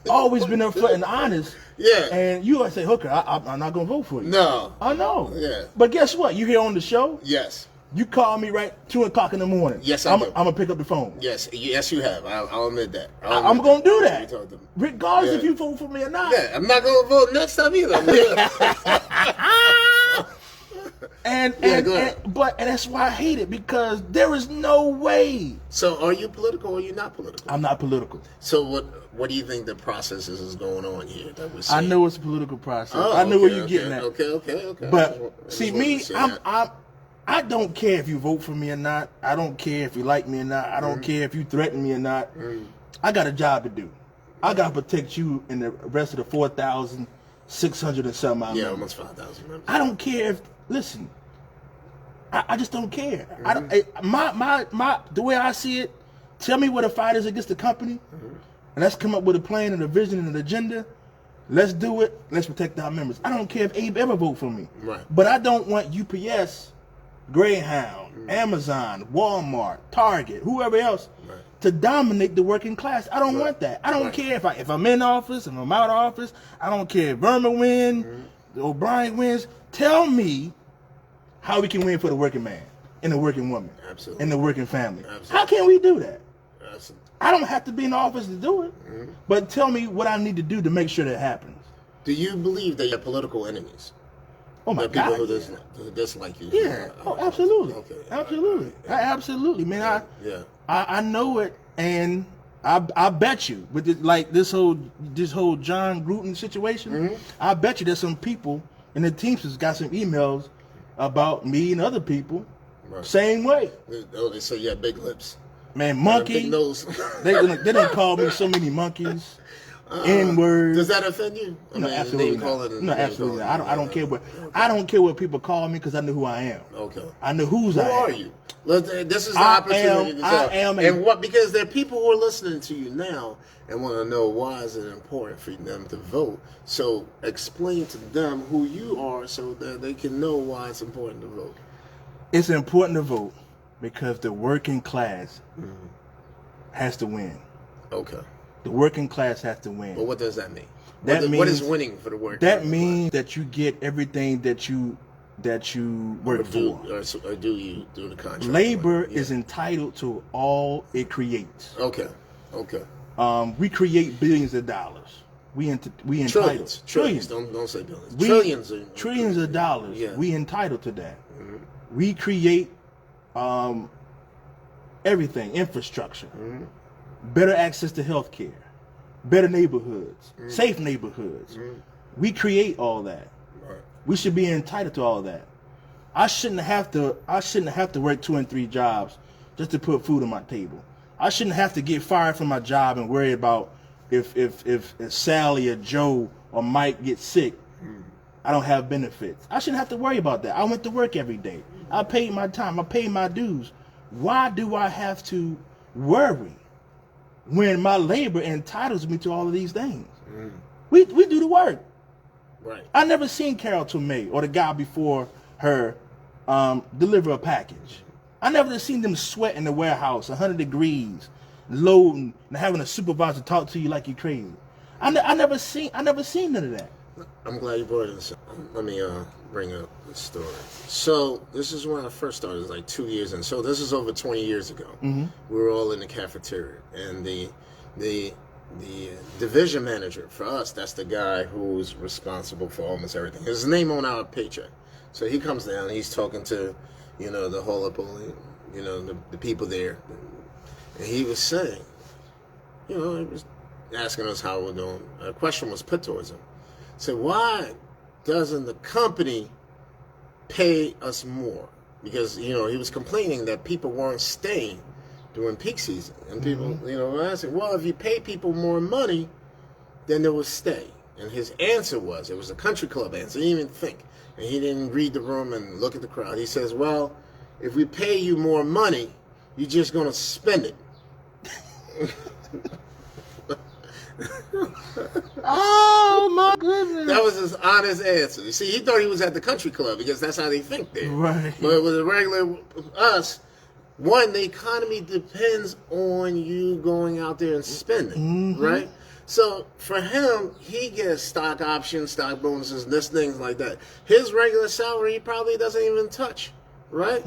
Always been up front and honest. Yeah. And you always say, Hooker, I'm not going to vote for you. No. I know. Yeah. But guess what? You here on the show? Yes. You call me right 2 o'clock in the morning. Yes, I'm gonna pick up the phone. Yes, you have. I'll admit that. I'm gonna do that, regardless if you vote for me or not. Yeah, I'm not gonna vote next time either. and that's why I hate it because there is no way. So, are you political or are you not political? I'm not political. So, what do you think the process is going on here that we're seeing? I know it's a political process. Oh, I know where you're getting at. Okay. But see, me, I don't care if you vote for me or not. I don't care if you like me or not. I don't care if you threaten me or not. I got a job to do. I got to protect you and the rest of the 4,600 and something. Yeah, almost 5,000. I don't care if, listen, I just don't care. I don't, the way I see it, tell me what the fight is against the company, and let's come up with a plan and a vision and an agenda. Let's do it. Let's protect our members. I don't care if Abe ever vote for me. Right. But I don't want UPS, Greyhound, Amazon, Walmart, Target, whoever else to dominate the working class. I don't want that. I don't care if I'm in office, if I'm out of office. I don't care if Verma wins, O'Brien wins. Tell me how we can win for the working man and the working woman and the working family. How can we do that? I don't have to be in office to do it, but tell me what I need to do to make sure that happens. Do you believe that you have political enemies? Oh my God! People who dislike you. Yeah. Oh, absolutely. Okay. Absolutely. Absolutely, man. I know it, and I bet you with this whole John Gruden situation, I bet you there's some people in the Teamsters got some emails about me and other people, same way. Oh, they say you have big lips. Man, monkey. Big nose. they done call me so many monkeys. N-words. Does that offend you? No, absolutely not. Absolutely not. I don't care what people call me because I know who I am. Okay. I know who I am. Who are you? This is the opportunity to tell. And what? Because there are people who are listening to you now and want to know why is it important for them to vote. So explain to them who you are so that they can know why it's important to vote. It's important to vote because the working class has to win. Okay. The working class has to win. But what does that mean? What is winning for the working class? That means that you get everything that you work for. Or do you do the contract? Labor is entitled to all it creates. Okay. We create billions of dollars. We entitled trillions. Don't say billions. Trillions of dollars. Yeah. We entitled to that. We create everything, infrastructure. Better access to health care, better neighborhoods, safe neighborhoods. We create all that. Right. We should be entitled to all that. I shouldn't have to work 2 and 3 jobs just to put food on my table. I shouldn't have to get fired from my job and worry about if Sally or Joe or Mike get sick. I don't have benefits. I shouldn't have to worry about that. I went to work every day. I paid my time. I paid my dues. Why do I have to worry when my labor entitles me to all of these things? We do the work. Right. I never seen Carol Tomei or the guy before her deliver a package. I never seen them sweat in the warehouse, 100 degrees, loading and having a supervisor talk to you like you're crazy. I never seen none of that. I'm glad you brought this up. Let me bring up the story. So this is when I first started. It was like 2 years in. So this is over 20 years ago. We were all in the cafeteria, and the division manager for us, that's the guy who's responsible for almost everything. His name on our paycheck. So he comes down. He's talking to, the whole the people there, and he was saying, he was asking us how we're doing. A question was put towards him. So why doesn't the company pay us more? Because, he was complaining that people weren't staying during peak season. And people, I said, well, if you pay people more money, then they will stay. And his answer was, it was a country club answer. He didn't even think. And he didn't read the room and look at the crowd. He says, well, if we pay you more money, you're just going to spend it. Oh my goodness! That was his honest answer. You see, he thought he was at the country club because that's how they think there. Right. But with a regular us, the economy depends on you going out there and spending, right? So for him, he gets stock options, stock bonuses, things like that. His regular salary, he probably doesn't even touch, right?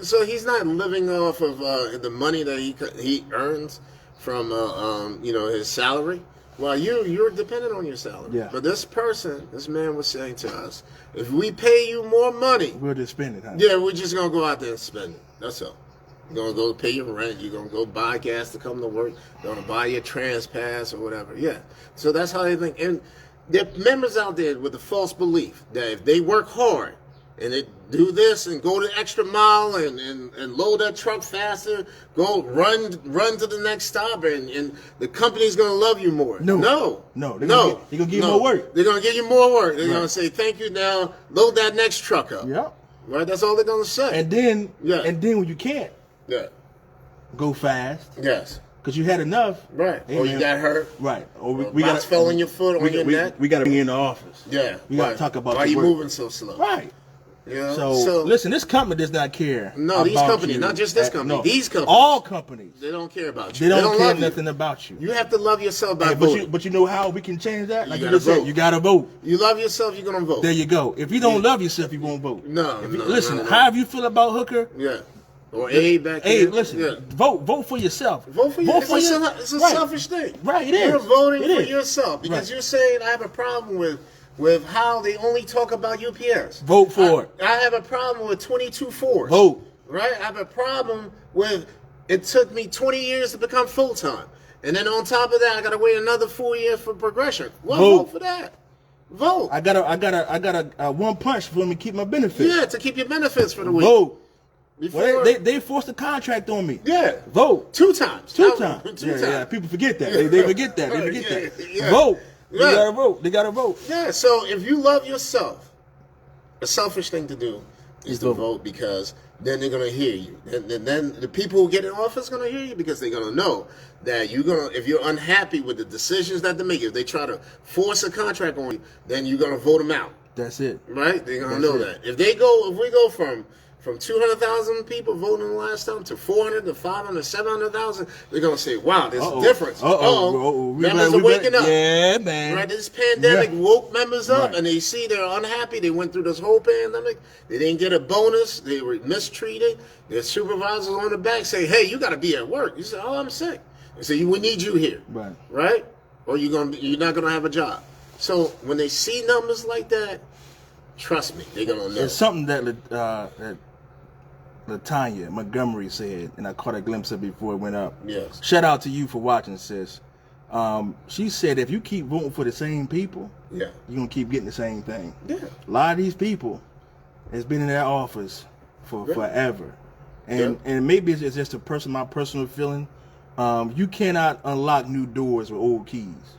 So he's not living off of the money that he earns from his salary. Well, you're dependent on your salary. Yeah. But this man was saying to us, if we pay you more money, we'll just spend it, huh? Yeah, we're just gonna go out there and spend it. That's all. You're gonna go pay your rent, you're gonna go buy gas to come to work, you're gonna buy your trans pass or whatever. Yeah. So that's how they think. And there are members out there with the false belief that if they work hard and they do this and go the extra mile and load that truck faster, go run to the next stop, and the company's gonna love you more. No. They're gonna give you more work. They're gonna give you more work. They're gonna say, thank you, now load that next truck up. Yeah. Right. That's all they're gonna say. And then when you can't, go fast. Yes. Because you had enough. Right. Or you got hurt. Right. Or we got on your foot, on your neck. We got to be in the office. Yeah. We got to talk about why you moving so slow. Right. You know? So listen, this company does not care. No, these about companies, you not just this company. no, these companies, all companies, they don't care about you. They don't care love nothing you. about you. You have to love yourself by voting. But you know how we can change that? Like you gotta just said, vote. you gotta vote. You love yourself, you're gonna vote. There you go. If you don't love yourself, you won't vote. Listen, no. however you feel about Hooker. Yeah. Or Abe back Hey, then. listen, Yeah. vote for yourself. Vote for yourself. It's a selfish thing. Right, it is. You're voting It for is. yourself because Right. you're saying I have a problem with how they only talk about UPS. Vote for it. I have a problem with 22 Force. Vote. Right? I have a problem with it took me 20 years to become full-time. And then on top of that, I got to wait another 4 years for progression. Well, vote for that. Vote. I got a one punch for me to keep my benefits. Yeah, to keep your benefits for the week. Vote. Before, Well, they forced a contract on me. Yeah. Vote. Two times. Two times. Yeah, people forget that. They forget that. They forget that. Yeah. Vote. Yeah. They gotta vote. They gotta vote. Yeah, so if you love yourself, a selfish thing to do is to vote. vote because then they're going to hear you. And then the people who get in office are going to hear you because they're going to know that if you're unhappy with the decisions that they make, if they try to force a contract on you, then you're going to vote them out. That's it. Right? They're going to know that. If we go from 200,000 people voting the last time to 400 to 500, 700,000, they're going to say, wow, there's a difference. Members are waking up. Yeah, man. Right? This pandemic woke members up, and they see they're unhappy. They went through this whole pandemic. They didn't get a bonus. They were mistreated. Their supervisors on the back say, hey, you got to be at work. You say, oh, I'm sick. They say, we need you here. Right? Or you're not going to have a job. So when they see numbers like that, trust me, they're going to know. It's something that Latanya Montgomery said, and I caught a glimpse of it before it went up. Yes. Shout out to you for watching, sis. She said if you keep voting for the same people, you're going to keep getting the same thing. Yeah. A lot of these people has been in their office for forever. And maybe it's just my personal feeling. You cannot unlock new doors with old keys.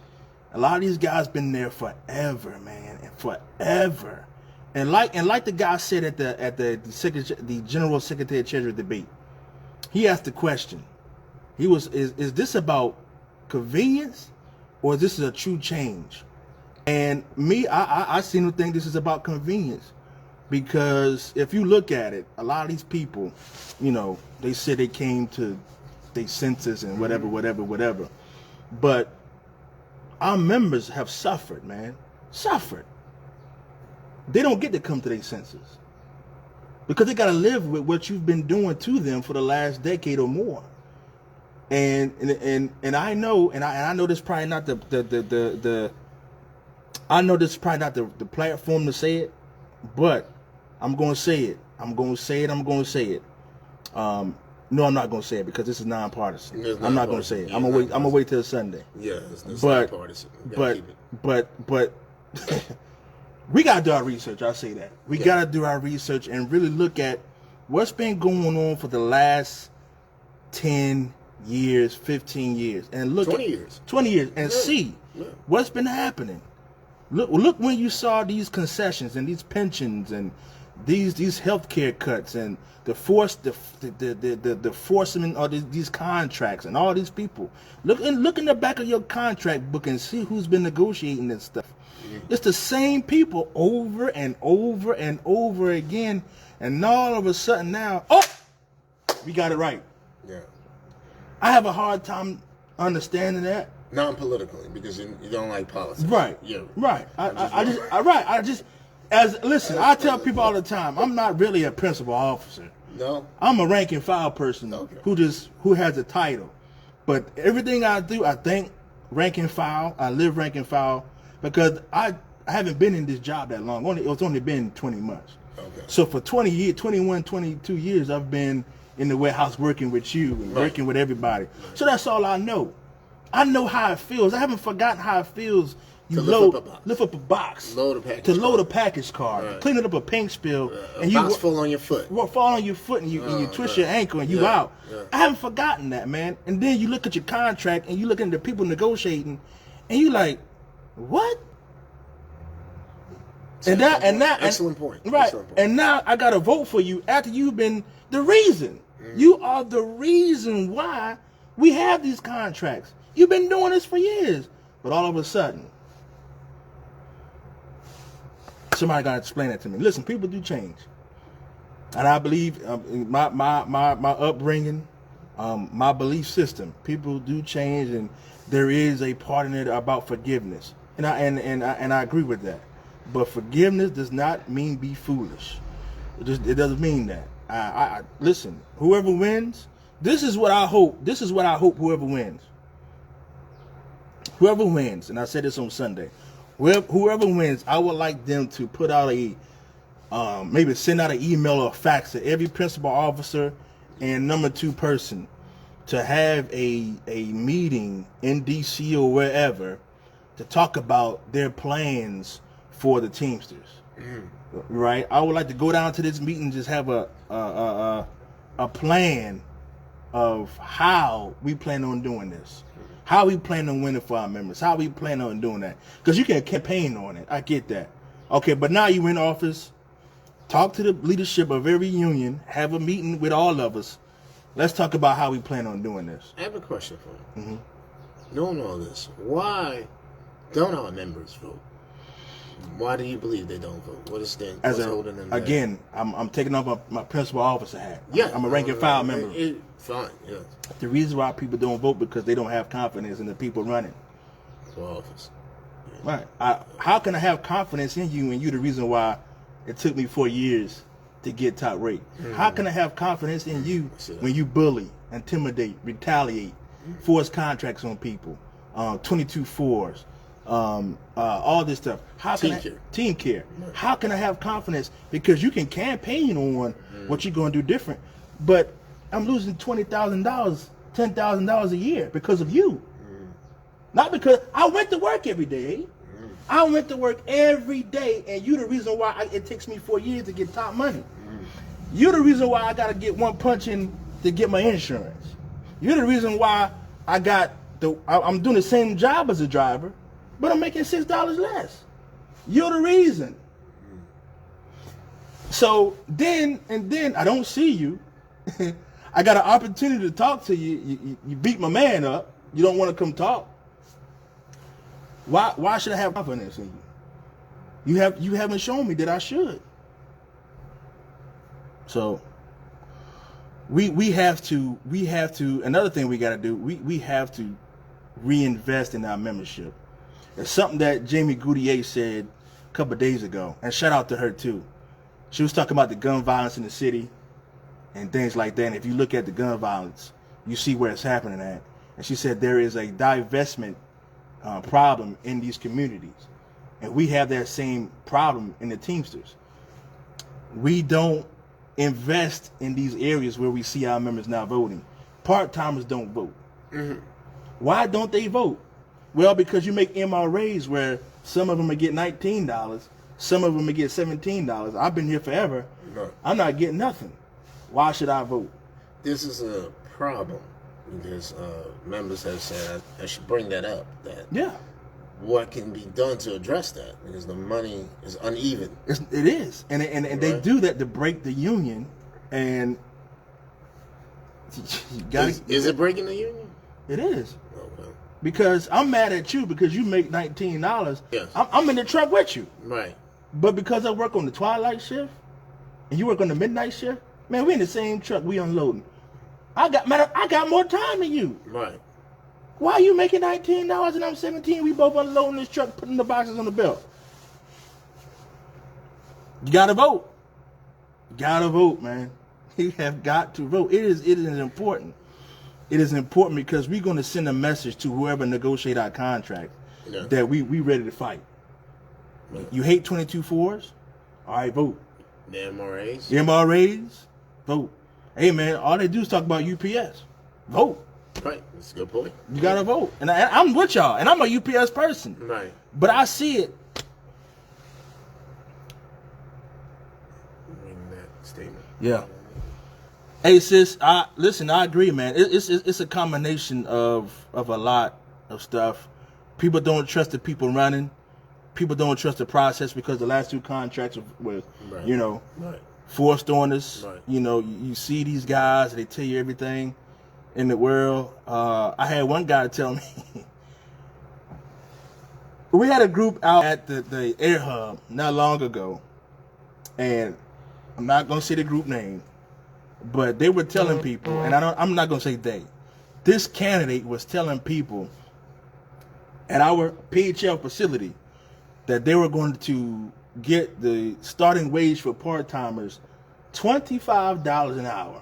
A lot of these guys been there forever, man, and forever. And like the guy said at the General Secretary Treasury debate, he asked the question. Is this about convenience, or is this a true change? And me, I seem to think this is about convenience, because if you look at it, a lot of these people, they said they came to their senses and whatever, but our members have suffered, man, suffered. They don't get to come to their senses because they got to live with what you've been doing to them for the last decade or more. And I know, and I know this is probably not the platform to say it, but I'm going to say it. I'm going to say it. No, I'm not going to say it because this is nonpartisan. I'm not going to say it. I'm going to wait till Sunday. Yeah, it's nonpartisan. But we got to do our research. I'll say that. We got to do our research and really look at what's been going on for the last 10 years, 15 years. And look 20 years. 20 years and see what's been happening. Look when you saw these concessions and these pensions and these healthcare cuts and the forcement of these contracts and all these people. Look in the back of your contract book and see who's been negotiating this stuff. It's the same people over and over and over again, and all of a sudden now, we got it right. Yeah. I have a hard time understanding that. Non-politically, because you don't like politics. Right. Yeah. Right. I tell people all the time, I'm not really a principal officer. No. I'm a rank and file person who has a title. But everything I do, I think rank and file. I live rank and file because I haven't been in this job that long. It's only been 20 months. Okay. So for 20 years, 21, 22 years, I've been in the warehouse working with you and working with everybody. So that's all I know. I know how it feels. I haven't forgotten how it feels. You lift up a box. Load a package card. Right. Clean it up a paint spill. And you fall on your foot. Fall on your foot and you twist your ankle and you out. Yeah. I haven't forgotten that, man. And then you look at your contract and you look at the people negotiating and you like, what? Excellent point. Right. Excellent point. And now I gotta vote for you after you've been the reason. You are the reason why we have these contracts. You've been doing this for years. But all of a sudden. Somebody got to explain that to me. Listen, people do change. And I believe my upbringing, my belief system, people do change, and there is a part in it about forgiveness. And I agree with that. But forgiveness does not mean be foolish. It doesn't mean that. I listen, whoever wins, this is what I hope. This is what I hope whoever wins. Whoever wins, and I said this on Sunday, whoever wins, I would like them to put out maybe send out an email or a fax to every principal officer and number 2 person to have a meeting in D.C. or wherever to talk about their plans for the Teamsters. Right? I would like to go down to this meeting and just have a plan of how we plan on doing this. How we plan on winning for our members. How we plan on doing that. Because you can campaign on it. I get that. Okay, but now you in office. Talk to the leadership of every union. Have a meeting with all of us. Let's talk about how we plan on doing this. I have a question for you. Knowing all this, why don't our members vote? Why do you believe they don't vote? What is the holding them back? Again, I'm taking off my principal officer hat. Yeah, I'm a rank and file member. Fine, yeah. The reason why people don't vote because they don't have confidence in the people running for office. Yeah. Right. How can I have confidence in you and you the reason why it took me 4 years to get top rate? How can I have confidence in you when you bully, intimidate, retaliate, force contracts on people, 22-4s, all this stuff? Team care. How can I have confidence? Because you can campaign on what you're going to do different, but I'm losing $20,000, $10,000 a year because of you. Not because I went to work every day. I went to work every day, and you the reason why it takes me 4 years to get top money. You're the reason why I got to get one punch in to get my insurance. You're the reason why I'm doing the same job as a driver, but I'm making $6 less. You're the reason. So then I don't see you. I got an opportunity to talk to you. You beat my man up. You don't want to come talk. Why should I have confidence in you? You haven't shown me that I should. So we have to another thing we got to do, we have to reinvest in our membership. It's something that Jamie Goudier said a couple of days ago, and shout out to her too. She was talking about the gun violence in the city and things like that. And if you look at the gun violence, you see where it's happening at. And she said there is a divestment problem in these communities, and we have that same problem in the Teamsters. We don't invest in these areas where we see our members not voting. Part-timers don't vote. Why don't they vote? Well, because you make MRAs where some of them are getting $19, some of them are getting $17. I've been here forever. No. I'm not getting nothing. Why should I vote? This is a problem. Because members have said I should bring that up. What can be done to address that? Because the money is uneven. It is, and right. They do that to break the union. And you gotta, is it breaking the union? It is. Okay. Because I'm mad at you because you make $19. Yes. I'm in the truck with you. Right. But because I work on the twilight shift and you work on the midnight shift, man, we in the same truck. We unloading. I got more time than you. Right. Why are you making $19 and I'm 17? We both unloading this truck, putting the boxes on the belt. You gotta vote. You gotta vote, man. You have got to vote. It is important. It is important because we're going to send a message to whoever negotiate our contract that we ready to fight. Right. You hate 22-4s? All right, vote. The MRAs? The MRAs? Vote. Hey, man, all they do is talk about UPS. Vote. Right. That's a good point. You got to vote. And I'm with y'all, and I'm a UPS person. Right. But I see it. In that statement. Yeah. Hey, sis, listen, I agree, man. It's a combination of a lot of stuff. People don't trust the people running. People don't trust the process because the last two contracts were, right. Forced on us. Right. You see these guys, they tell you everything in the world. I had one guy tell me, We had a group out at the Air Hub not long ago, and I'm not gonna say the group name, but they were telling people, and I'm not gonna say they. This candidate was telling people at our PHL facility that they were going to get the starting wage for part-timers $25 an hour.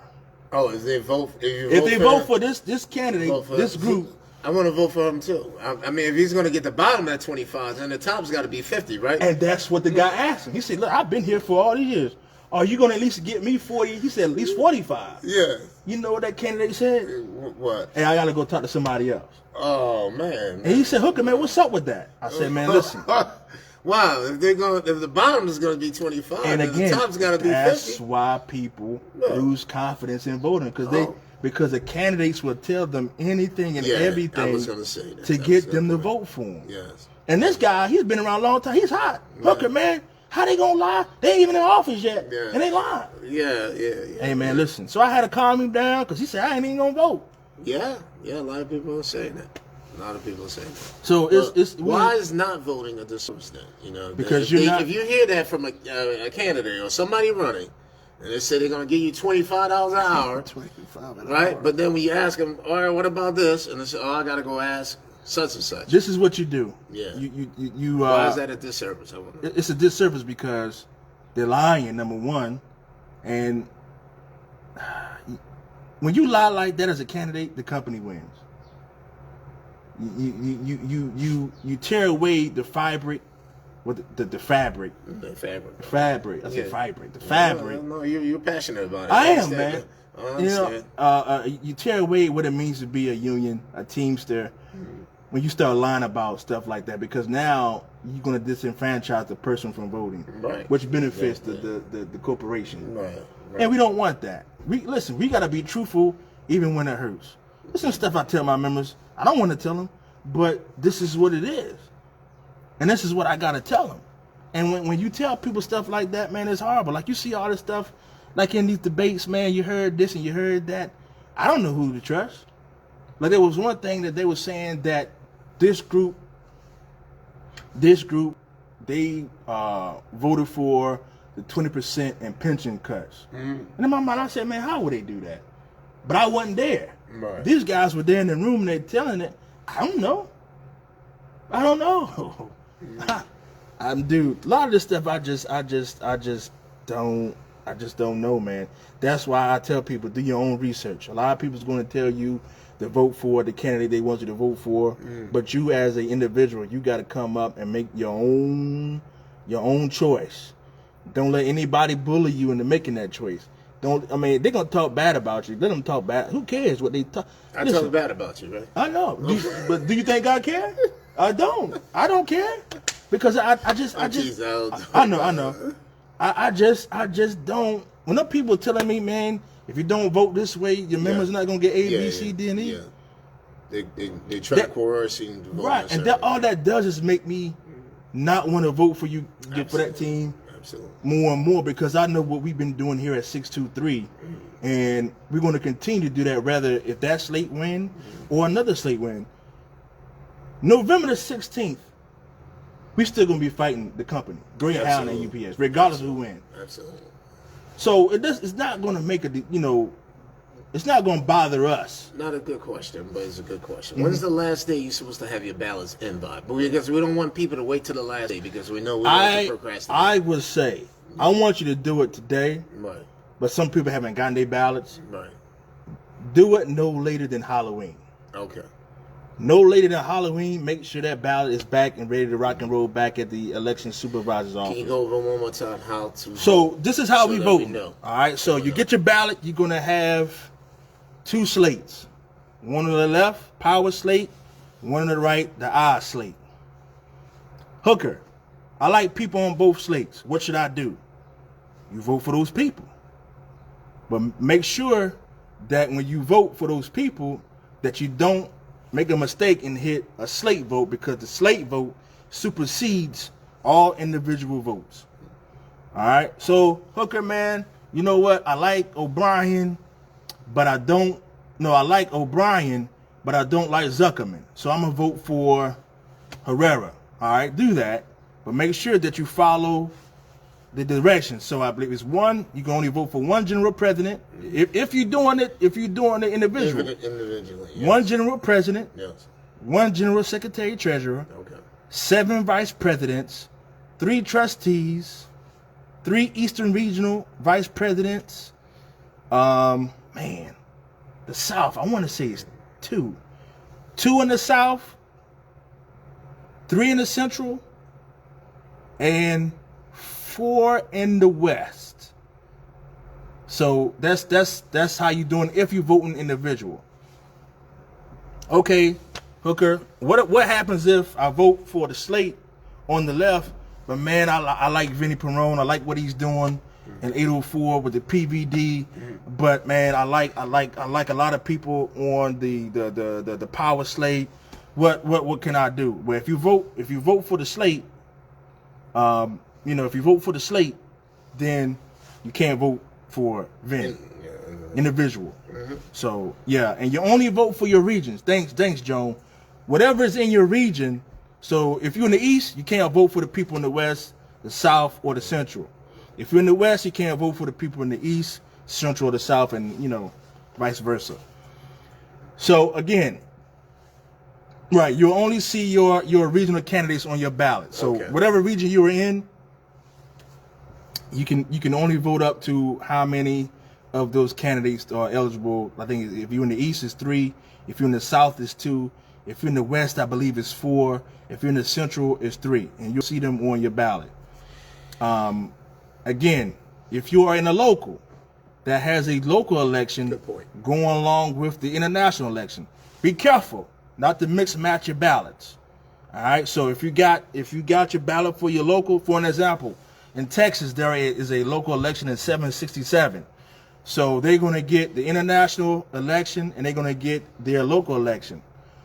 Oh, if they vote, if they vote for this candidate, this group. I want to vote for him too. I mean, if he's going to get the bottom at 25, then the top's got to be 50, right? And that's what the guy asked him. He said, "Look, I've been here for all these years. Are you going to at least get me 40?" He said, "At least 45." Yeah. You know what that candidate said? What? Hey, I got to go talk to somebody else. Oh man. And he said, "Hooker, man, what's up with that?" I said, "Man, listen." Wow, if the bottom is going to be 25, and again, the top's got to be 50. That's why people lose confidence in voting because the candidates will tell them anything and everything I was gonna say that. to get them to vote for him. Yes. And this guy, he's been around a long time. He's hot. Hooker, man, how they gonna lie? They ain't even in office yet, and they lying. Yeah. Hey, man, listen. So I had to calm him down because he said I ain't even gonna vote. Yeah. A lot of people are saying that. A lot of people are saying that. So why is not voting a disservice then? You know, because if you hear that from a candidate or somebody running, and they say they're going to give you $25 an hour, right? But then when you ask them, all right, what about this? And they say, oh, I got to go ask such and such. This is what you do. Yeah. You why is that a disservice? It's a disservice because they're lying, number one, and when you lie like that as a candidate, the company wins. You tear away the fabric. The fabric. The fabric. The fabric. I said fabric. The fabric. No, you're passionate about it. I am, man. I understand. You tear away what it means to be a union, a teamster, when you start lying about stuff like that, because now you're going to disenfranchise the person from voting, which benefits the corporation. Right. And we don't want that. We got to be truthful even when it hurts. This is stuff I tell my members. I don't want to tell them, but this is what it is. And this is what I got to tell them. And when you tell people stuff like that, man, it's horrible. Like, you see all this stuff, like in these debates, man, you heard this and you heard that. I don't know who to trust. Like, there was one thing that they were saying that this group, they voted for the 20% in pension cuts. And in my mind, I said, man, how would they do that? But I wasn't there. Right. These guys were there in the room and they're telling it. I don't know. Dude, a lot of this stuff I just don't know, man. That's why I tell people, do your own research. A lot of people's going to tell you to vote for the candidate they want you to vote for, but you as an individual, you got to come up and make your own choice. Don't let anybody bully you into making that choice. They're going to talk bad about you. Let them talk bad. Who cares what they talk? I talk bad about you, right? I know. But do you think God cares? I don't. I don't care. Because I know. I just don't. When the people telling me, man, if you don't vote this way, your members not going to get A, B, C, D, and E. Yeah. They try to coerce you to vote. Right. And all that does is make me not want to vote for you, for that team. Absolutely. More and more, because I know what we've been doing here at 623, and we're going to continue to do that, rather if that slate win or another slate win. November the 16th, we still going to be fighting the company, Greyhound and UPS, regardless of who wins. Absolutely. So it's not going to make it's not going to bother us. Not a good question, but it's a good question. When's the last day you're supposed to have your ballots in by? But because we don't want people to wait till the last day, because we know we don't procrastinate. I would say, I want you to do it today. Right. But some people haven't gotten their ballots. Right. Do it no later than Halloween. Okay. No later than Halloween, make sure that ballot is back and ready to rock and roll back at the election supervisor's office. Can you go over one more time how to vote? This is how we vote. All right, so you get your ballot, you're going to have 2 slates. One on the left, power slate. One on the right, the I slate. Hooker, I like people on both slates. What should I do? You vote for those people. But make sure that when you vote for those people, that you don't make a mistake and hit a slate vote, because the slate vote supersedes all individual votes. All right. So Hooker, man, you know what? I like O'Brien, but I don't. No, I like O'Brien, but I don't like Zuckerman. So I'm gonna vote for Herrera. All right, do that, but make sure that you follow the directions. So I believe it's one. You can only vote for one general president. If you're doing it individually, yes. One general president, yes. One general secretary treasurer, Okay. 7 vice presidents, 3 trustees, 3 Eastern Regional vice presidents. Man, the South, I want to say it's 2. 2 in the South, 3 in the Central, and 4 in the West. So that's how you doing if you voting individual. Okay, Hooker, what happens if I vote for the slate on the left, but man, I like Vinnie Perone, I like what he's doing in 804 with the PVD, but man, I like a lot of people on the power slate. What can I do? Well, if you vote for the slate, if you vote for the slate, then you can't vote for Vinnie, individual. So yeah, and you only vote for your regions. Thanks, Joan. Whatever is in your region. So if you're in the East, you can't vote for the people in the West, the South, or the Central. If you're in the West, you can't vote for the people in the East, Central, or the South, and vice versa. So again, right, you'll only see your regional candidates on your ballot. So whatever region you're in, you can only vote up to how many of those candidates are eligible. I think if you're in the East, it's 3. If you're in the South, it's 2. If you're in the West, I believe it's 4. If you're in the Central, it's 3. And you'll see them on your ballot. Again, if you are in a local that has a local election going along with the international election, be careful not to mix and match your ballots. All right. So if you got your ballot for your local, for an example, in Texas there is a local election in 767. So they're going to get the international election and they're going to get their local election.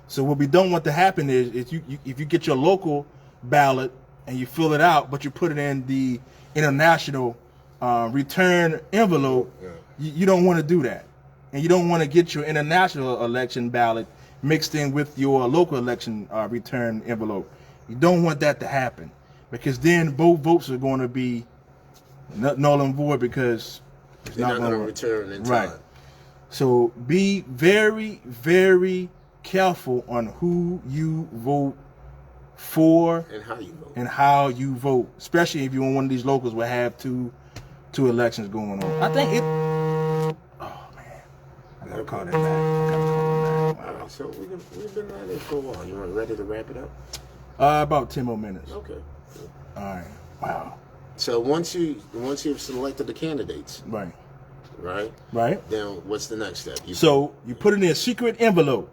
So what we don't want to happen is if you get your local ballot and you fill it out, but you put it in the international return envelope, you don't want to do that. And you don't want to get your international election ballot mixed in with your local election return envelope. You don't want that to happen, because then both votes are going to be null and void because it's not going to return in time. Right. So be very, very careful on who you vote for and how you vote, especially if you're on one of these locals where have two elections going on. I think it. Oh man, I gotta call that back. Wow. All right, so we've been at it for a while. You ready to wrap it up? About 10 more minutes. Okay. All right. Wow. So once you've selected the candidates, right, then what's the next step? You put it in a secret envelope.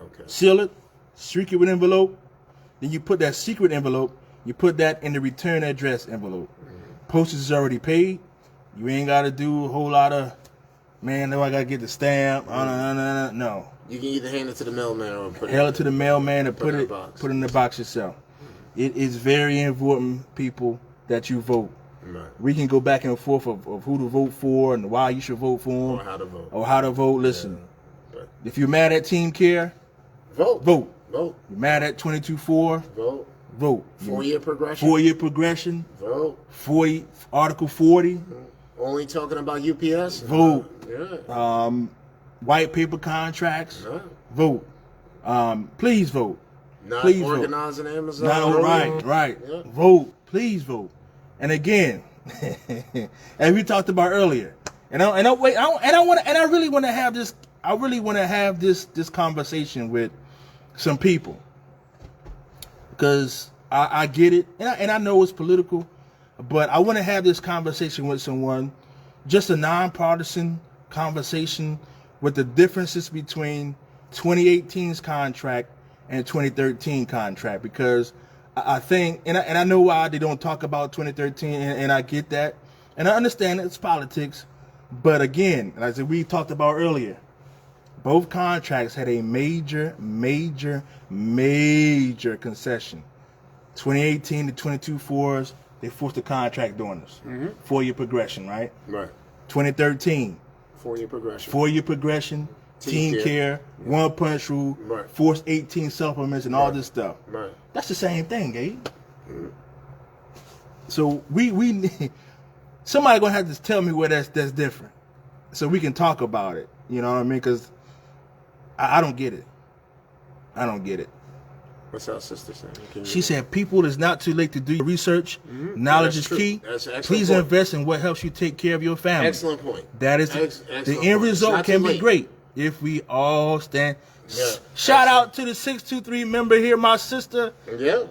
Okay. Seal it, secret envelope. Then you put that secret envelope. You put that in the return address envelope. Postage is already paid. You ain't got to do a whole lot of, man, no, I got to get the stamp. No. You can either hand it to the mailman or put it to the mailman or put it in the box yourself. It is very important, people, that you vote. Right. We can go back and forth of who to vote for and why you should vote for them. Or how to vote. Listen, if you're mad at Team Care, vote. You're mad at 22-4, vote. 4-year progression. 4-year progression. Vote. Article 40. Only talking about UPS. Vote. White paper contracts. Vote. Please vote. Not please organizing vote. Amazon. Right. Yeah. Vote. Please vote. And again, as we talked about earlier, I really want to have this. I really want to have this conversation with some people, because I get it, and I know it's political, but I want to have this conversation with someone, just a nonpartisan conversation with the differences between 2018's contract and 2013 contract, because I think, and I know why they don't talk about 2013, and I get that, and I understand it's politics, but again, as we talked about earlier, both contracts had a major concession. 2018 to 22-4s, they forced the contract doing this. 4-year progression, right? Right. 2013. 4-year progression. 4-year progression. Team Care, One Punch Rule, Right. Force 18 supplements, and all this stuff. Right. That's the same thing, Gabe. So we somebody gonna have to tell me where that's different, so we can talk about it. You know what I mean? Because I don't get it. I don't get it. What's our sister saying? She said, "People, it's not too late to do your research. Knowledge is true. key. That's an excellent Please point. invest in what helps you take care of your family." Excellent point. That is Excellent the point. end It's result not can too be late. great if we all stand. Yeah. Shout out to the 623 member here, my sister. Yeah.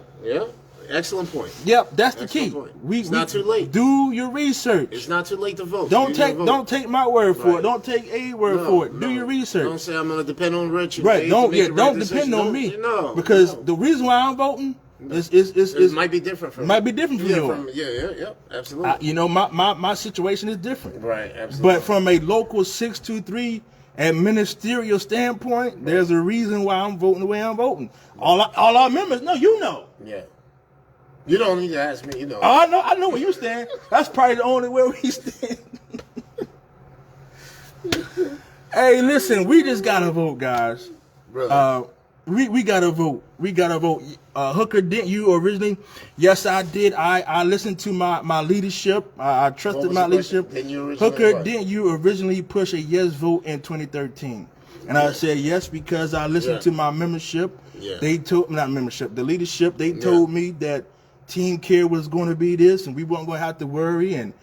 Excellent point. Yep, that's the Excellent key. point. We It's not too late. Do your research. It's not too late to vote. Don't Do your take vote. my word for Right. it. Don't take a word No, for it. Do no. your research. Don't say I'm gonna depend on Rich. and Right. Dave Don't to make the right don't decision. depend on me. No. Because no. the reason why I'm voting It is might be different from might be different from yours. Yeah, absolutely. you know, my situation is different. Right, absolutely. But from a local 623 and ministerial standpoint, there's a reason why I'm voting the way I'm voting. All our members know, you know. Yeah. You don't need to ask me, you know. I know where you stand. That's probably the only way we stand. Hey, listen, we just gotta vote, guys. Really? We gotta vote. We gotta vote. Hooker, didn't you originally? Yes, I did. I listened to my leadership. I trusted was my the question? leadership. Didn't you originally Hooker, what? didn't you originally push a yes vote in 2013? And I said yes because I listened Yeah. to my membership. Yeah. They told not membership, the leadership. They told me that Team Care was going to be this, and we weren't going to have to worry. And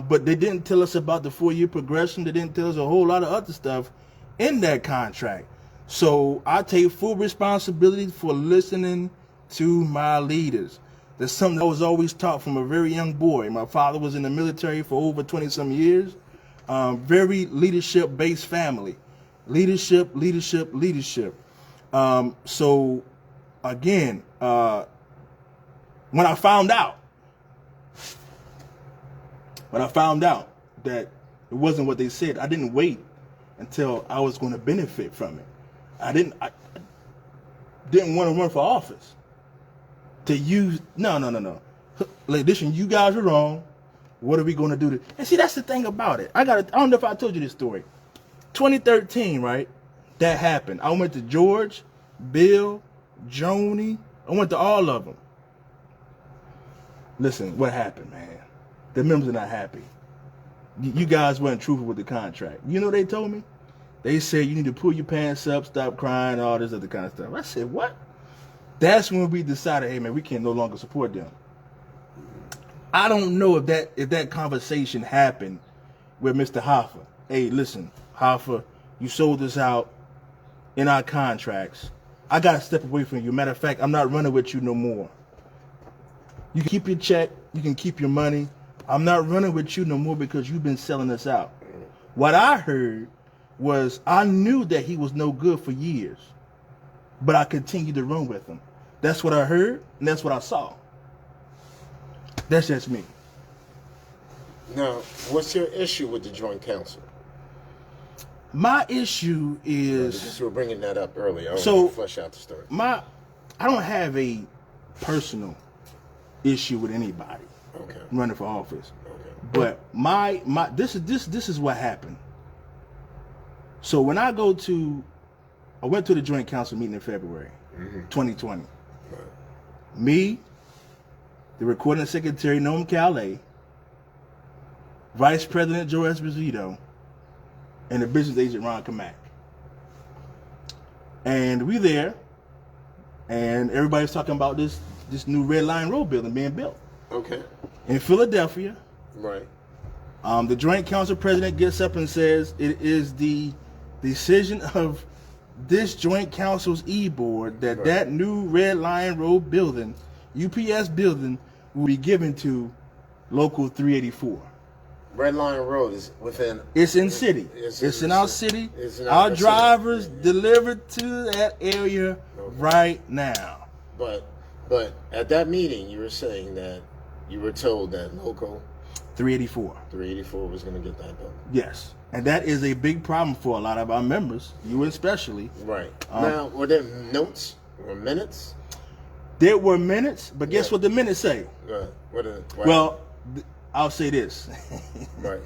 but they didn't tell us about the 4-year progression. They didn't tell us a whole lot of other stuff in that contract. So I take full responsibility for listening to my leaders. That's something that was always taught from a very young boy. My father was in the military for over 20-some years. Very leadership-based family. Leadership. So, again, when I found out that it wasn't what they said, I didn't wait until I was going to benefit from it. I didn't want to run for office to use. No. Listen, you guys are wrong. What are we going to do? And see, that's the thing about it. I don't know if I told you this story. 2013, right? That happened. I went to George, Bill, Joni. I went to all of them. Listen, what happened, man? The members are not happy. You guys weren't truthful with the contract. You know what they told me? They said you need to pull your pants up, stop crying, all this other kind of stuff. I said, what? That's when we decided, hey man, we can no longer support them. I don't know if that conversation happened with Mr. Hoffa. Hey, listen, Hoffa, you sold us out in our contracts. I gotta step away from you. Matter of fact, I'm not running with you no more. You can keep your check, you can keep your money. I'm not running with you no more because you've been selling us out. What I heard was I knew that he was no good for years, but I continued to run with him. That's what I heard, and that's what I saw. That's just me. Now, what's your issue with the Joint Council? My issue is... Because you were bringing that up earlier. I want So, to flesh out the story. I don't have a personal issue with anybody Okay. running for office. Okay. But this is what happened. So when I went to the Joint Council meeting in February 2020. Right. Me, the recording secretary Noam Calais, Vice President Joe Esposito, and the business agent Ron Kamak. And we there, and everybody's talking about this new Red Line Road building being built Okay. in Philadelphia. Right. The Joint Council president gets up and says it is the decision of this Joint Council's E-Board that that new Red Line Road building, UPS building, will be given to Local 384. Red Line Road is within... It's in city. It's in our city. Our drivers delivered to that area right now. But at that meeting, you were saying that you were told that Local 384. 384 was going to get that done. Yes. And that is a big problem for a lot of our members, you especially. Right. Now, were there notes or minutes? There were minutes, but guess what the minutes say? Right. I'll say this. Right.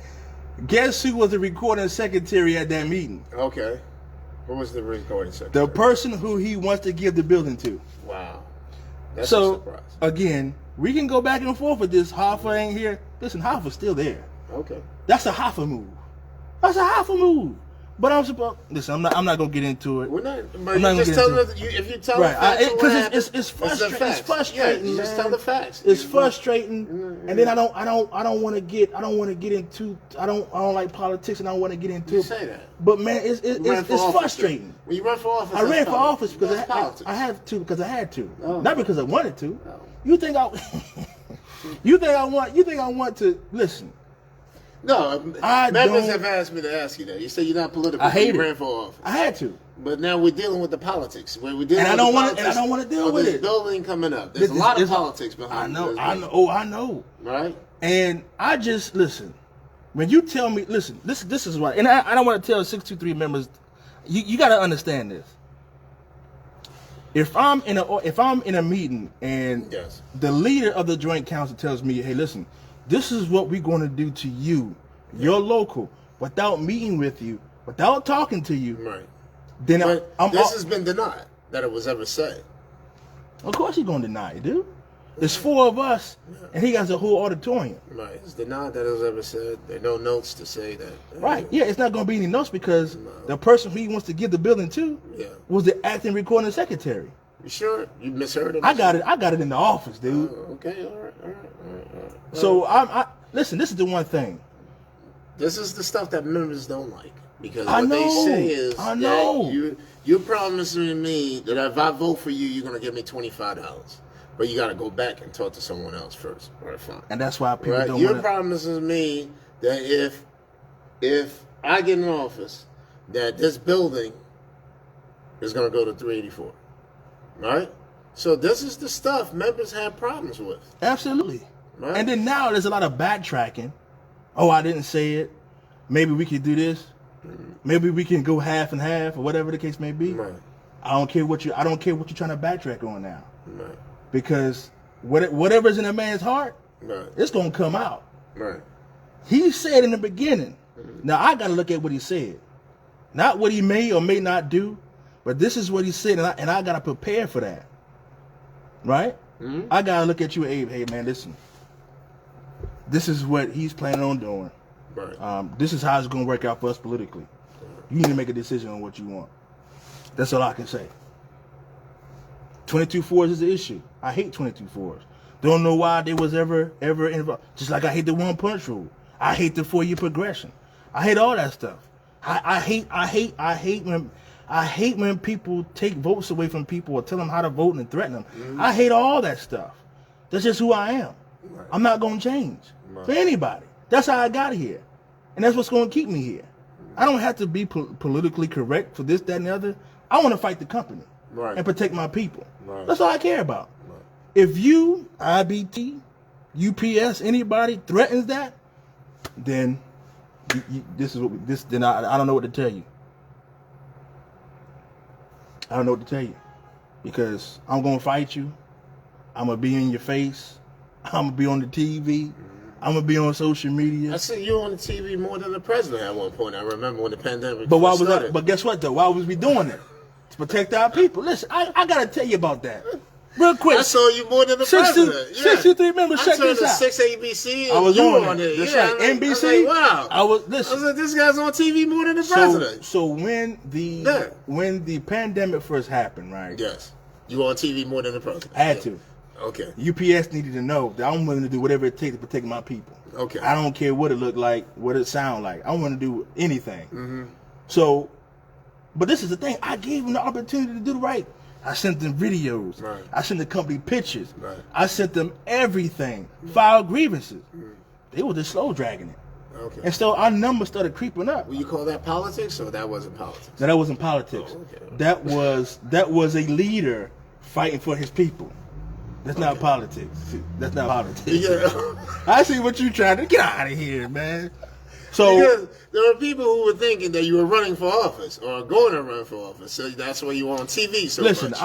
Guess who was the recording secretary at that meeting? Okay. What was the recording secretary? The person who he wants to give the building to. Wow. That's a So, surprise. again, we can go back and forth with this. Hoffa ain't here. Listen, Hoffa's still there. Okay. That's a Hoffa move. That's a Hoffa move. But I'm supposed. Listen, I'm not gonna get into it. We're not. But you just tell us if you tell right, because it's frustrating. It's frustrating. Yeah, you just tell the facts. It's frustrating, and then I don't want to get into. I don't like politics, and I don't want to get into. You say that. But man, it's frustrating. When you run for office, I ran for office because I had to, Oh. not because I wanted to. Oh. You think I? You think I want to listen? No, members have asked me to ask you that. You say you're not political. I hate you it. ran for office. I had to. But now we're dealing with the politics. We're dealing And I don't want to deal with this it. building coming up. There's a lot of politics behind it. I know. Right? And I just listen. When you tell me, listen, this is why. And I don't want to tell 623 members. You got to understand this. If I'm in a meeting and Yes. the leader of the joint council tells me, hey, listen, this is what we're going to do to you, your local, without meeting with you, without talking to you, Right. then But this has been denied that it was ever said. Of course he's going to deny it, dude. There's 4 of us, and he has a whole auditorium. Right. It's denied that it was ever said. There are no notes to say that. Right. Yeah, it's not going to be any notes because the person who he wants to give the building to was the acting recording secretary. You sure? You misheard him? I got it in the office, dude. Okay, all right. So I listen, this is the one thing. This is the stuff that members don't like. Because I what know, they say is I know. that you're promising me that if I vote for you, you're going to give me $25. But you got to go back and talk to someone else first. All right, fine. And that's why people don't You're want to... promising me that if I get in office, that this building is going to go to 384. Right? So this is the stuff members have problems with. Absolutely. Right? And then now there's a lot of backtracking. Oh, I didn't say it. Maybe we could do this. Maybe we can go half and half, or whatever the case may be. Right. I don't care what you're trying to backtrack on now. Right. Because whatever's in a man's heart, Right. it's gonna come out. Right. He said in the beginning. Now I gotta look at what he said, not what he may or may not do, but this is what he said, and I gotta prepare for that. Right? Mm-hmm. I gotta look at you, Abe. Hey man, listen. This is what he's planning on doing. Right. This is how it's gonna work out for us politically. You need to make a decision on what you want. That's all I can say. 22-4s is the issue. I hate 22-4s. Don't know why they was ever involved. Just like I hate the 1-punch rule. I hate the 4-year progression. I hate all that stuff. I hate when people take votes away from people or tell them how to vote and threaten them. Mm-hmm. I hate all that stuff. That's just who I am. Right. I'm not gonna change for anybody. That's how I got here, and that's what's gonna keep me here. I don't have to be politically correct for this, that, and the other. I want to fight the company and protect my people. Right. That's all I care about. Right. If you, IBT, UPS, anybody threatens that, then then I don't know what to tell you. I don't know what to tell you, because I'm gonna fight you. I'm gonna be in your face. I'm gonna be on the TV. I'm gonna be on social media. I see you on the TV more than the president at one point. I remember when the pandemic. But why was started. that? But guess what though? Why was we doing it? To protect our people. Listen, I gotta tell you about that. Real quick. I saw you more than the president. 63 members, check this out. 6 ABC. I was on it. That's yeah, right. NBC. I was like, wow. I was like, this guy's on TV more than the president. So when the pandemic first happened, right? Yes. You were on TV more than the president. I had to. Okay. UPS needed to know that I'm willing to do whatever it takes to protect my people. Okay. I don't care what it looked like, what it sound like. I want to do anything. Mm-hmm. So, but this is the thing. I gave them the opportunity to do the right. I sent them videos. Right. I sent the company pictures. Right. I sent them everything. File grievances. They were just slow dragging it. Okay. And so our numbers started creeping up. Will you call that politics, or that wasn't politics? No, that wasn't politics. Oh, okay. That was a leader fighting for his people. That's not politics. That's not politics. Yeah. I see what you trying to get out of here, man. So because there were people who were thinking that you were running for office or going to run for office, so that's why you were on TV so listen, much.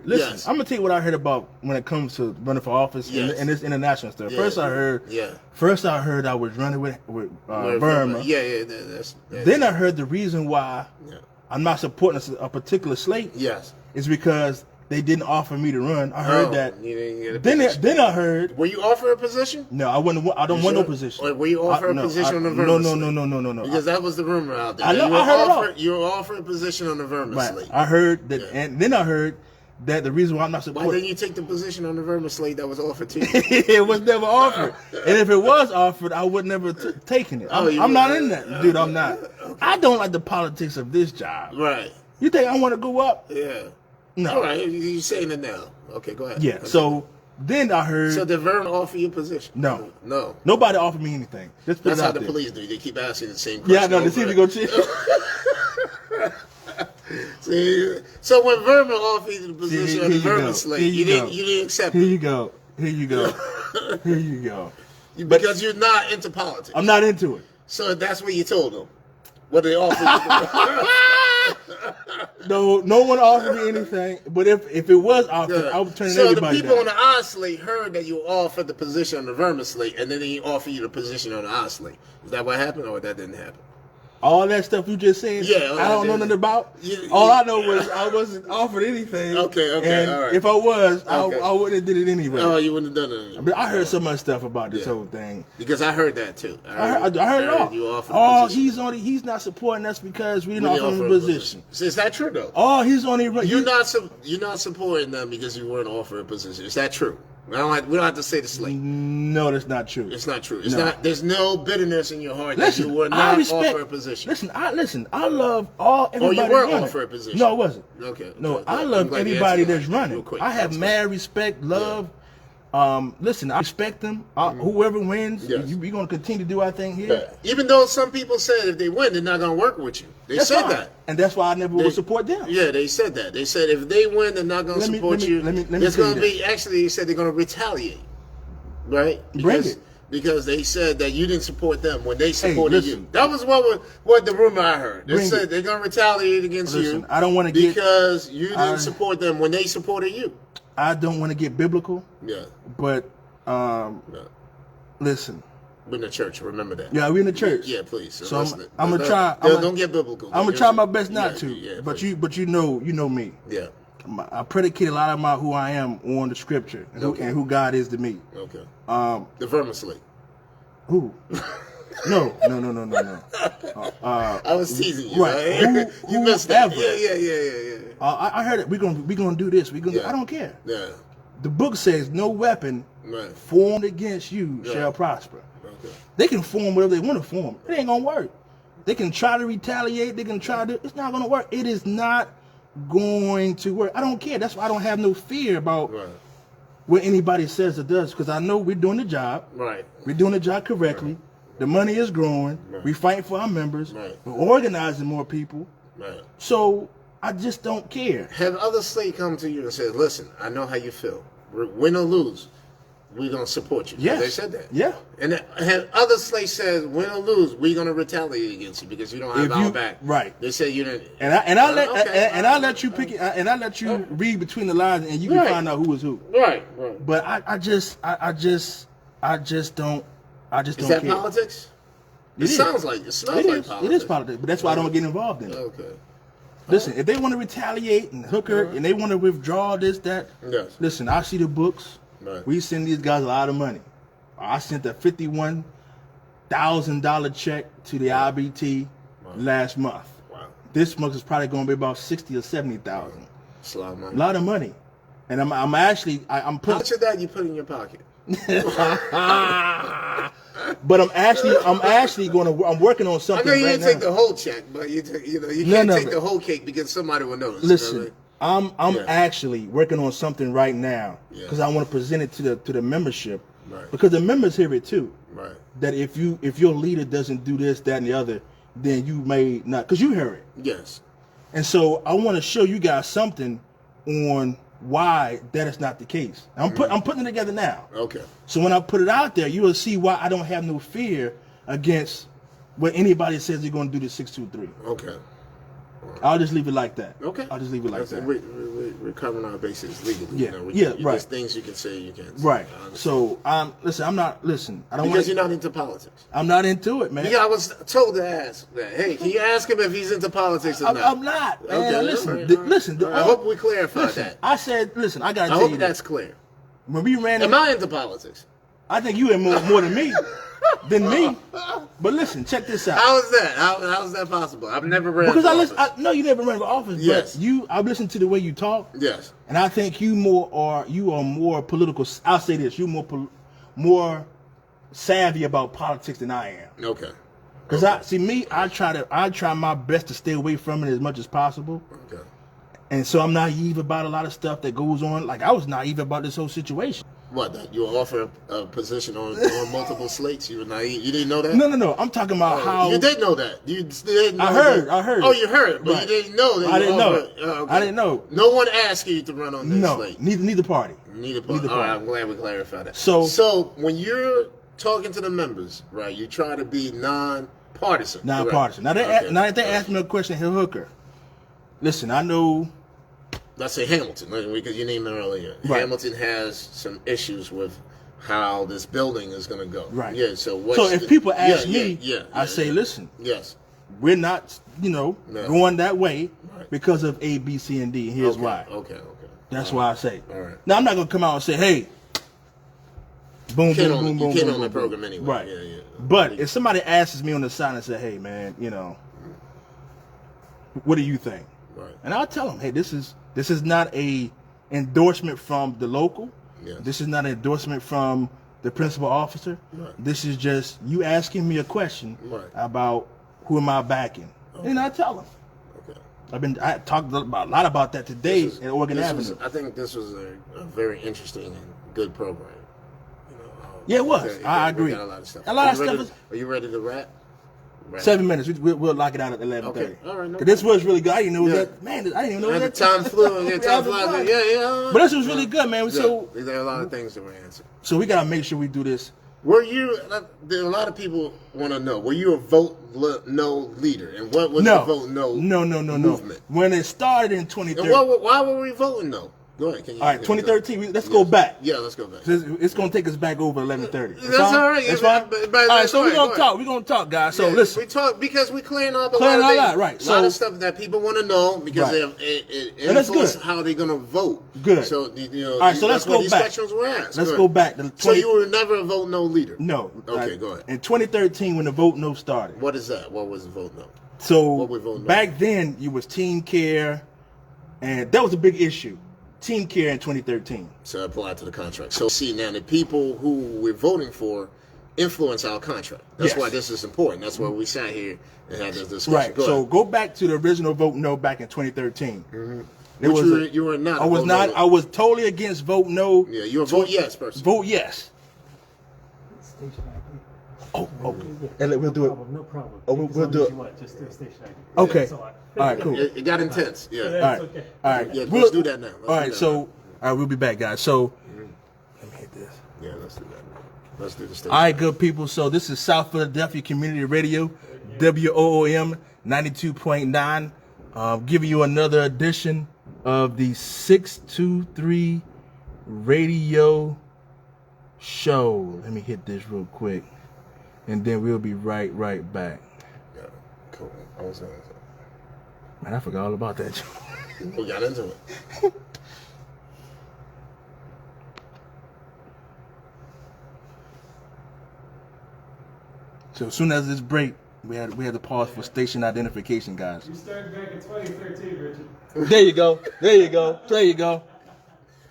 Yes. I'm gonna tell you what I heard about when it comes to running for office and this international stuff. Yes. First I heard I was running with Burma. Yeah. Then I heard the reason why I'm not supporting a particular slate, yes, it's because they didn't offer me to run. I heard that. You didn't get a Then position. I heard. Were you offered a position? No, I wouldn't. I don't want no position. Or were you offered a position on the no, Vermin no, slate? no, no, no, no, no. Because that was the rumor out there. I know. I heard it all. You were offered a position on the Vermin slate. I heard that, Yeah. and then I heard that the reason why I'm not Why supporting. didn't you take the position on the Vermin slate that was offered to you? It was never offered, and if it was offered, I would never taken it. I'm not in that, dude. I'm not. Okay. I don't like the politics of this job. Right. You think I want to go up? Yeah. No. All right. You're saying it now. Okay, go ahead. Yeah. Okay. So then I heard. So did Vermin offer you a position? No. No. Nobody offered me anything. Just put That's it how out the there. police do. They keep asking the same question. Yeah, I know. To see if you go cheat. See, so when Vermin offered you the position on the Vermin slate, you didn't accept Here it. you go. Here you go. Here you go. Because you're not into politics. I'm not into it. So that's what you told them. What they offered you. No one offered me anything. But if it was offered, I would turn everybody So the people down. on the I slate heard that you offered the position on the Vermin slate, and then they offered you the position on the I slate. Is that what happened, or that didn't happen? All that stuff you just said, Yeah, I don't know nothing about. All I know was I wasn't offered anything. Okay, and all right. if I was, Okay. I wouldn't have did it anyway. Oh, you wouldn't have done it. But I heard so much stuff about this whole thing. Because I heard that too. I heard it all. You offered the position. He's not supporting us because we didn't We offer him a offer position. So is that true though? Oh, he's only You're not supporting them because you weren't offered a position. Is that true? We don't have to say the slate. No, that's not true. It's not true. It's not. There's no bitterness in your heart that you were I not respect, offered a position. Listen. I love everybody. Oh, you were running. offered a position. No, I wasn't. Okay. No, I I'm love glad you everybody answered that's that running. real quick. I have That's mad respect, love. Listen, I respect them. Whoever wins, Yes. we're going to continue to do our thing here. Yeah. Even though some people said if they win, they're not going to work with you. They That's said fine. that. And that's why I never would support them. Yeah, they said that. They said if they win, they're not going to support you. Let me It's tell going you to be, actually, they said they're going to retaliate. Right? Bring it. Because they said that you didn't support them when they supported listen. you. That was what the rumor I heard. They Bring said it. they're going to retaliate against Listen, you. I don't want to get because you didn't support them when they supported you. I don't want to get biblical. Yeah. But listen. We're in the church. Remember that. Yeah, we're in the church. Yeah, please. So I'm gonna try. Don't get biblical. I'm gonna try my best not to. Yeah, but please. you know me. Yeah. I predicate a lot of who I am on the scripture and who God is to me. Okay. The Vermin slate. Who? No. I was teasing you. Right? You missed that. Yeah. I heard it. We're gonna do this. I don't care. Yeah. The book says no weapon formed against you shall prosper. Okay. They can form whatever they want to form. It ain't gonna work. They can try to retaliate. They can try to. It's not gonna work. It is not going to work. I don't care. That's why I don't have no fear about what anybody says or does, because I know we're doing the job. Right. We're doing the job correctly. Right. The money is growing. Right. We're fighting for our members. Right. We're organizing more people. Right. So I just don't care. Have other slates come to you and said, "Listen, I know how you feel. Win or lose, we're gonna support you." Yes. They said that. Yeah. And have other slates said, "Win or lose, we're gonna retaliate against you because you don't have our back." Right. They said you didn't. I let you pick it, and I let you read between the lines, and you can find out who is who. Right. But I just don't. Is that care. Politics? It sounds like it smells like politics. It is politics, but that's why I don't get involved in it. Okay. Listen, if they want to retaliate and hook her, and they want to withdraw this, that, listen, I see the books. Right. We send these guys a lot of money. I sent a $51,000 check to the IBT last month. Wow. This month is probably going to be about $60,000 or $70,000. It's a lot of money. A lot of money, and I'm putting. How much of that you put in your pocket? But I'm working on something. I know you right didn't now. take the whole check, but you can't take the whole cake because somebody will notice. Listen, I'm actually working on something right now because I want to present it to the membership, because the members hear it too. Right. That if your leader doesn't do this, that, and the other, then you may not, because you hear it. Yes. And so I want to show you guys something on why that is not the case. I'm putting it together now. Okay. So when I put it out there, you will see why I don't have no fear against what anybody says they're going to do to 623. Okay. I'll just leave it like that. Okay. I'll just leave it like that. We we're covering our bases legally. Yeah, Right. right. There's things you can say, you can't say. Right. So listen. I'm not. Listen. I don't. Because you're not into politics. I'm not into it, man. Yeah, I was told to ask that. Hey, can you ask him if he's into politics or not? I'm not. Man. Okay, Listen. right. Listen. I hope we clarify that. I said. Listen. I gotta I tell hope you that's clear. When we ran. Am I into politics? I think you in more than me. Than me. But listen. Check this out. How is that? How is that possible? I've never ran. Because for office. no, you never ran for office. Yes. But I've listened to the way you talk. Yes. And I think you are more political. I'll say this: you're more savvy about politics than I am. Okay. Because I try my best to stay away from it as much as possible. Okay. And so I'm naive about a lot of stuff that goes on. Like I was naive about this whole situation. What? That you were offered a position on multiple slates? You were naive. You didn't know that? No. I'm talking about how you did know that. You didn't know I heard. Oh, you heard, but Right. you didn't know that. I didn't know. Okay. I didn't know. No one asked you to run on this slate. Neither party. Neither party. All right, I'm glad we clarified that. So when you're talking to the members, right, you try to be non-partisan. Non-partisan. Now they ask me a question, Hill Hooker. Listen, I know. Let's say Hamilton, because you named it earlier. Right. Hamilton has some issues with how this building is going to go. Right. Yeah. So if people ask me, I say, yeah. listen. Yes. We're not, going that way because of A, B, C, and D. And here's why. Okay. That's why I say. All right. Now I'm not gonna come out and say, hey, boom, You boom. can't on the program anyway. Right. Yeah. But if somebody asks me on the side and say, hey, man, what do you think? Right. And I'll tell them, hey, this is not a endorsement from the local. Yes. This is not an endorsement from the principal officer. Right. This is just you asking me a question about who am I backing. Okay. And I tell them. Okay. I talked a lot about that today at Oregon Avenue. I think this was a very interesting and good program. Yeah, it was. I agree. Got a lot of stuff. Are you ready to wrap? 7 minutes. We'll lock it out at 11:30. Okay. All right. No this was really good. I didn't know that. Man, I didn't even know that. The time flew. Yeah. But this was really good, man. So there are a lot of things that were answered. So we gotta make sure we do this. There are a lot of people want to know, were you a vote no leader? And what was the vote no movement? When it started in 2013. Why were we voting no? Go ahead. All right, 2013. Let's go back. Yeah, let's go back. It's going to take us back over 11:30. That's all right. That's fine. All right, so we're going to talk. We're going to talk, guys. So listen. We talk because we're clearing up a lot of things. Right. A lot of stuff that people want to know because it influences how they're going to vote. Good. So, all right, so let's go back. These questions were asked. Let's go back. So you were never a vote no leader? No. Okay, go ahead. In 2013, when the vote no started. What is that? What was the vote no? So back then, you was team care, and that was a big issue. Team care in 2013. So applied to the contract. So see now the people who we're voting for influence our contract. That's why this is important. That's why we sat here and had this discussion. Right. So go back to the original vote no back in 2013. Mm-hmm. You were not. I was not. No. I was totally against vote no. Yeah, you were a vote yes person. Vote yes. Oh, and we'll do it. No problem. Oh, we'll do it. Just do station ID. Okay. All right, cool. It got intense. Yeah. All right. Okay. All right. Yeah, let's do that now. All right. So, we'll be back, guys. So, let me hit this. Yeah, let's do that. Let's do the station. All right, good people. So this is South Philadelphia Community Radio, WOOM 92.9. Giving you another edition of the 623 radio show. Let me hit this real quick. And then we'll be right back. Yeah, cool. I was saying that. Man, I forgot all about that. We got into it. So as soon as this break, we had to pause for station identification, guys. You started back in 2013, Richard. There you go.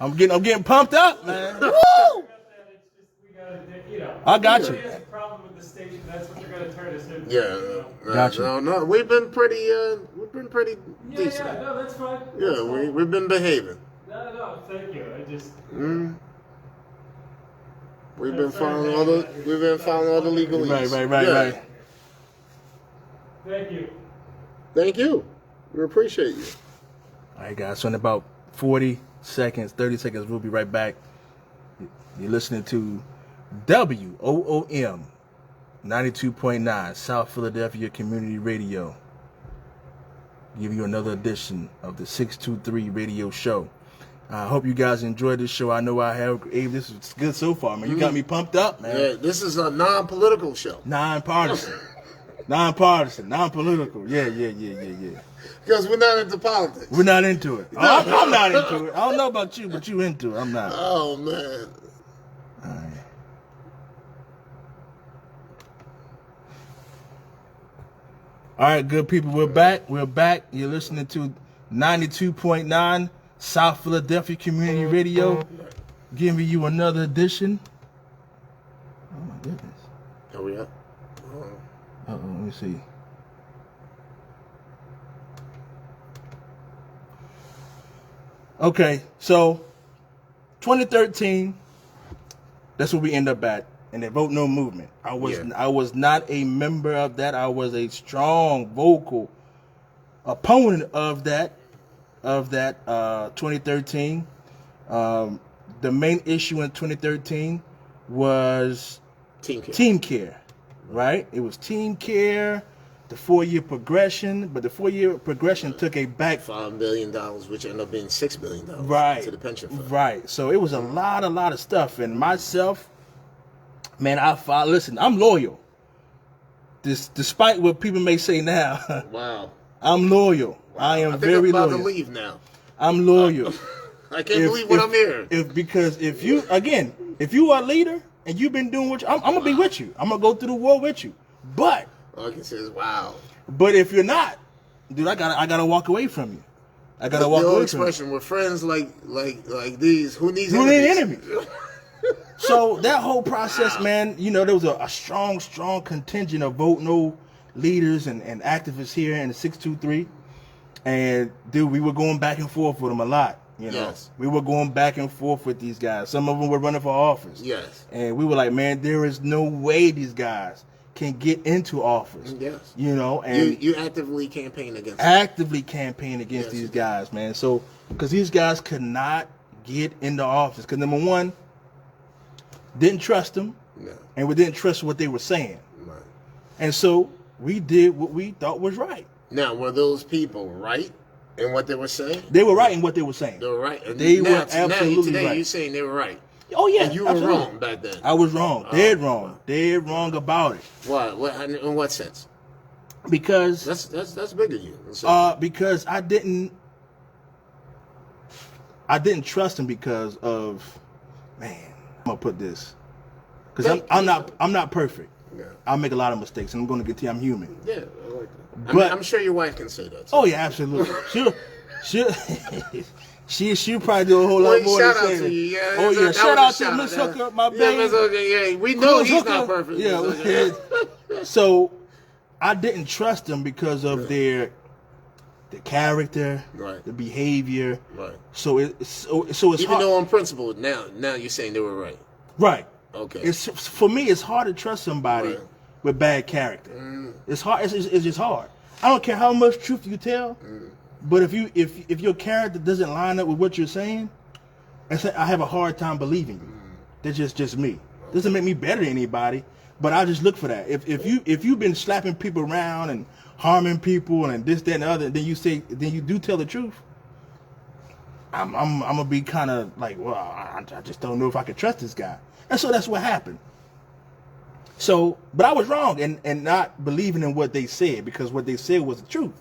I'm getting pumped up, man. Woo! I got you. There's a problem with the station. That's what they're going to turn us into. Yeah. Gotcha. No. We've been pretty decent. Yeah, no, that's fine. Yeah, we've been behaving. No, thank you. I just. We've been following all the legalese. Right. Thank you. We appreciate you. All right, guys. So in about 40 seconds, 30 seconds, we'll be right back. You're listening to WOOM 92.9 South Philadelphia Community Radio. give you another edition of the 623 Radio Show. I hope you guys enjoyed this show. I know I have. Abe, this is good so far, man. You got me pumped up, man. Yeah, this is a non-political show. Non-partisan. Non-partisan, non-political. Yeah. Because we're not into politics. We're not into it. I'm not into it. I don't know about you, but you into it. I'm not. Oh, man. All right. All right, good people, we're back. We're back. You're listening to 92.9 South Philadelphia Community Radio, giving you another edition. Oh, my goodness. Are we up? Uh-oh, let me see. Okay, so 2013, that's where we end up at, in the Vote No movement. I was not a member of that. I was a strong vocal opponent of that 2013. The main issue in 2013 was team care, right? It was team care, the 4-year progression, but the 4-year progression took a back $5 billion, which ended up being $6 billion to the pension fund. Right. So it was a lot of stuff. And myself, man, listen, I'm loyal. Despite what people may say now. Wow. I'm loyal. Wow. I am very loyal. I'm about to leave now. I'm loyal. I can't believe what I'm hearing. Because if you are a leader and you've been doing what I'm gonna be with you. I'm gonna go through the war with you. But all I can say is wow. But if you're not, dude, I gotta walk away from you. I gotta walk away from you. The expression, we're friends like these. Who needs enemies? So that whole process, man, there was a strong contingent of Vote No leaders and activists here in the 623. And dude, we were going back and forth with them a lot. Yes. We were going back and forth with these guys. Some of them were running for office. Yes. And we were like, man, there is no way these guys can get into office. Yes. And you actively campaign against these guys, man. So because these guys could not get into office because number one, didn't trust them, and we didn't trust what they were saying. Right. And so we did what we thought was right. Now, were those people right in what they were saying? They were right in what they were saying. They were right. And they were absolutely today right. You're saying they were right. Oh yeah, and you were wrong back then. I was wrong, dead wrong about it. Why? In what sense? Because that's big of you. Because I didn't trust him because of, man. I'm gonna put this because I'm not perfect. Yeah. I'll make a lot of mistakes, and I'm gonna get to you. I'm human. Yeah, I like that. But I'm sure your wife can say that too. Oh yeah, absolutely. She'll probably do a whole lot more than saying it. Yeah, oh yeah, shout out to Miss Hooker, my baby. Yeah, we know he's not perfect. Yeah. So I didn't trust them because of the character, right, the behavior. Right. So it's even hard. though on principle now you're saying they were right. Right. Okay. For me, it's hard to trust somebody with bad character. It's hard. It's just hard. I don't care how much truth you tell, but if your character doesn't line up with what you're saying, I have a hard time believing you. That's just me. Doesn't make me better than anybody, but I just look for that. If you've been slapping people around and harming people and this, that, and the other, then you do tell the truth. I'm gonna be kind of like, well, I just don't know if I can trust this guy, and so that's what happened. So, but I was wrong and not believing in what they said because what they said was the truth.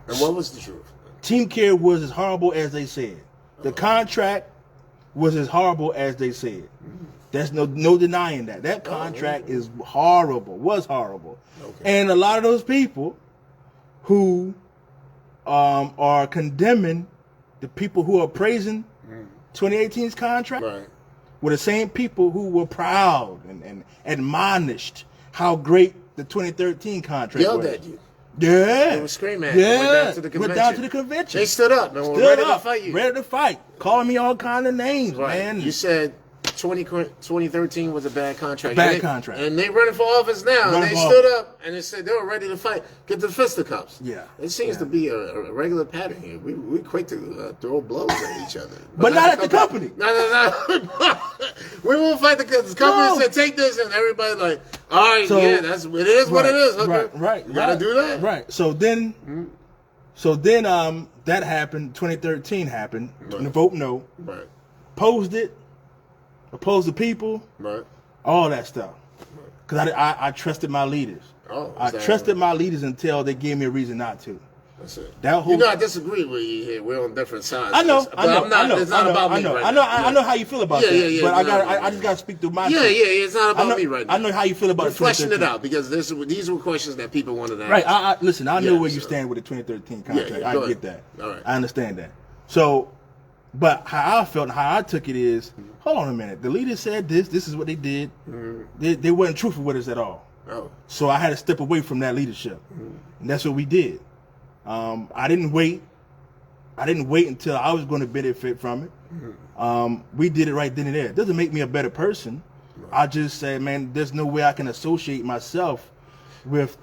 And what was the truth? Team care was as horrible as they said. The contract was as horrible as they said. There's no denying that. That contract is horrible, was horrible. Okay. And a lot of those people who are condemning the people who are praising 2018's contract were the same people who were proud and admonished how great the 2013 contract yelled was. At you. Yeah. They were screaming at you. Went down to the convention. They stood up and were ready to fight you. Ready to fight. Calling me all kind of names, man. You said 2013 was a bad contract. Contract. And they running for office now. And they stood up and they said they were ready to fight. Get the fisticuffs. Yeah. It seems to be a regular pattern here. We're quick to throw blows at each other. But not at the company. No. We won't fight the company. The company said take this and everybody like, all right, it is what it is. Right. You gotta do that. Right. So then So then that happened. 2013 happened. Right. And the vote no. Right. Opposed it. Opposed the people. Right. All that stuff. Because I trusted my leaders. Oh, I trusted my leaders until they gave me a reason not to. That's it. That whole, I disagree with you here. We're on different sides. I know. It's not about me right now. I know how you feel about that. Yeah, but I just got to speak through my. Yeah, it's not about me right now. I know how you feel about We're fleshing it out because these were questions that people wanted to ask. Right. Listen, I know where you stand with the 2013 contract. Yeah, I get that. All right. I understand that. So, but how I felt and how I took it is, hold on a minute. The leaders said this. This is what they did. They weren't truthful with us at all. Oh. So I had to step away from that leadership, and that's what we did. I didn't wait. Until I was going to benefit from it. We did it right then and there. It doesn't make me a better person. I just say, man, there's no way I can associate myself with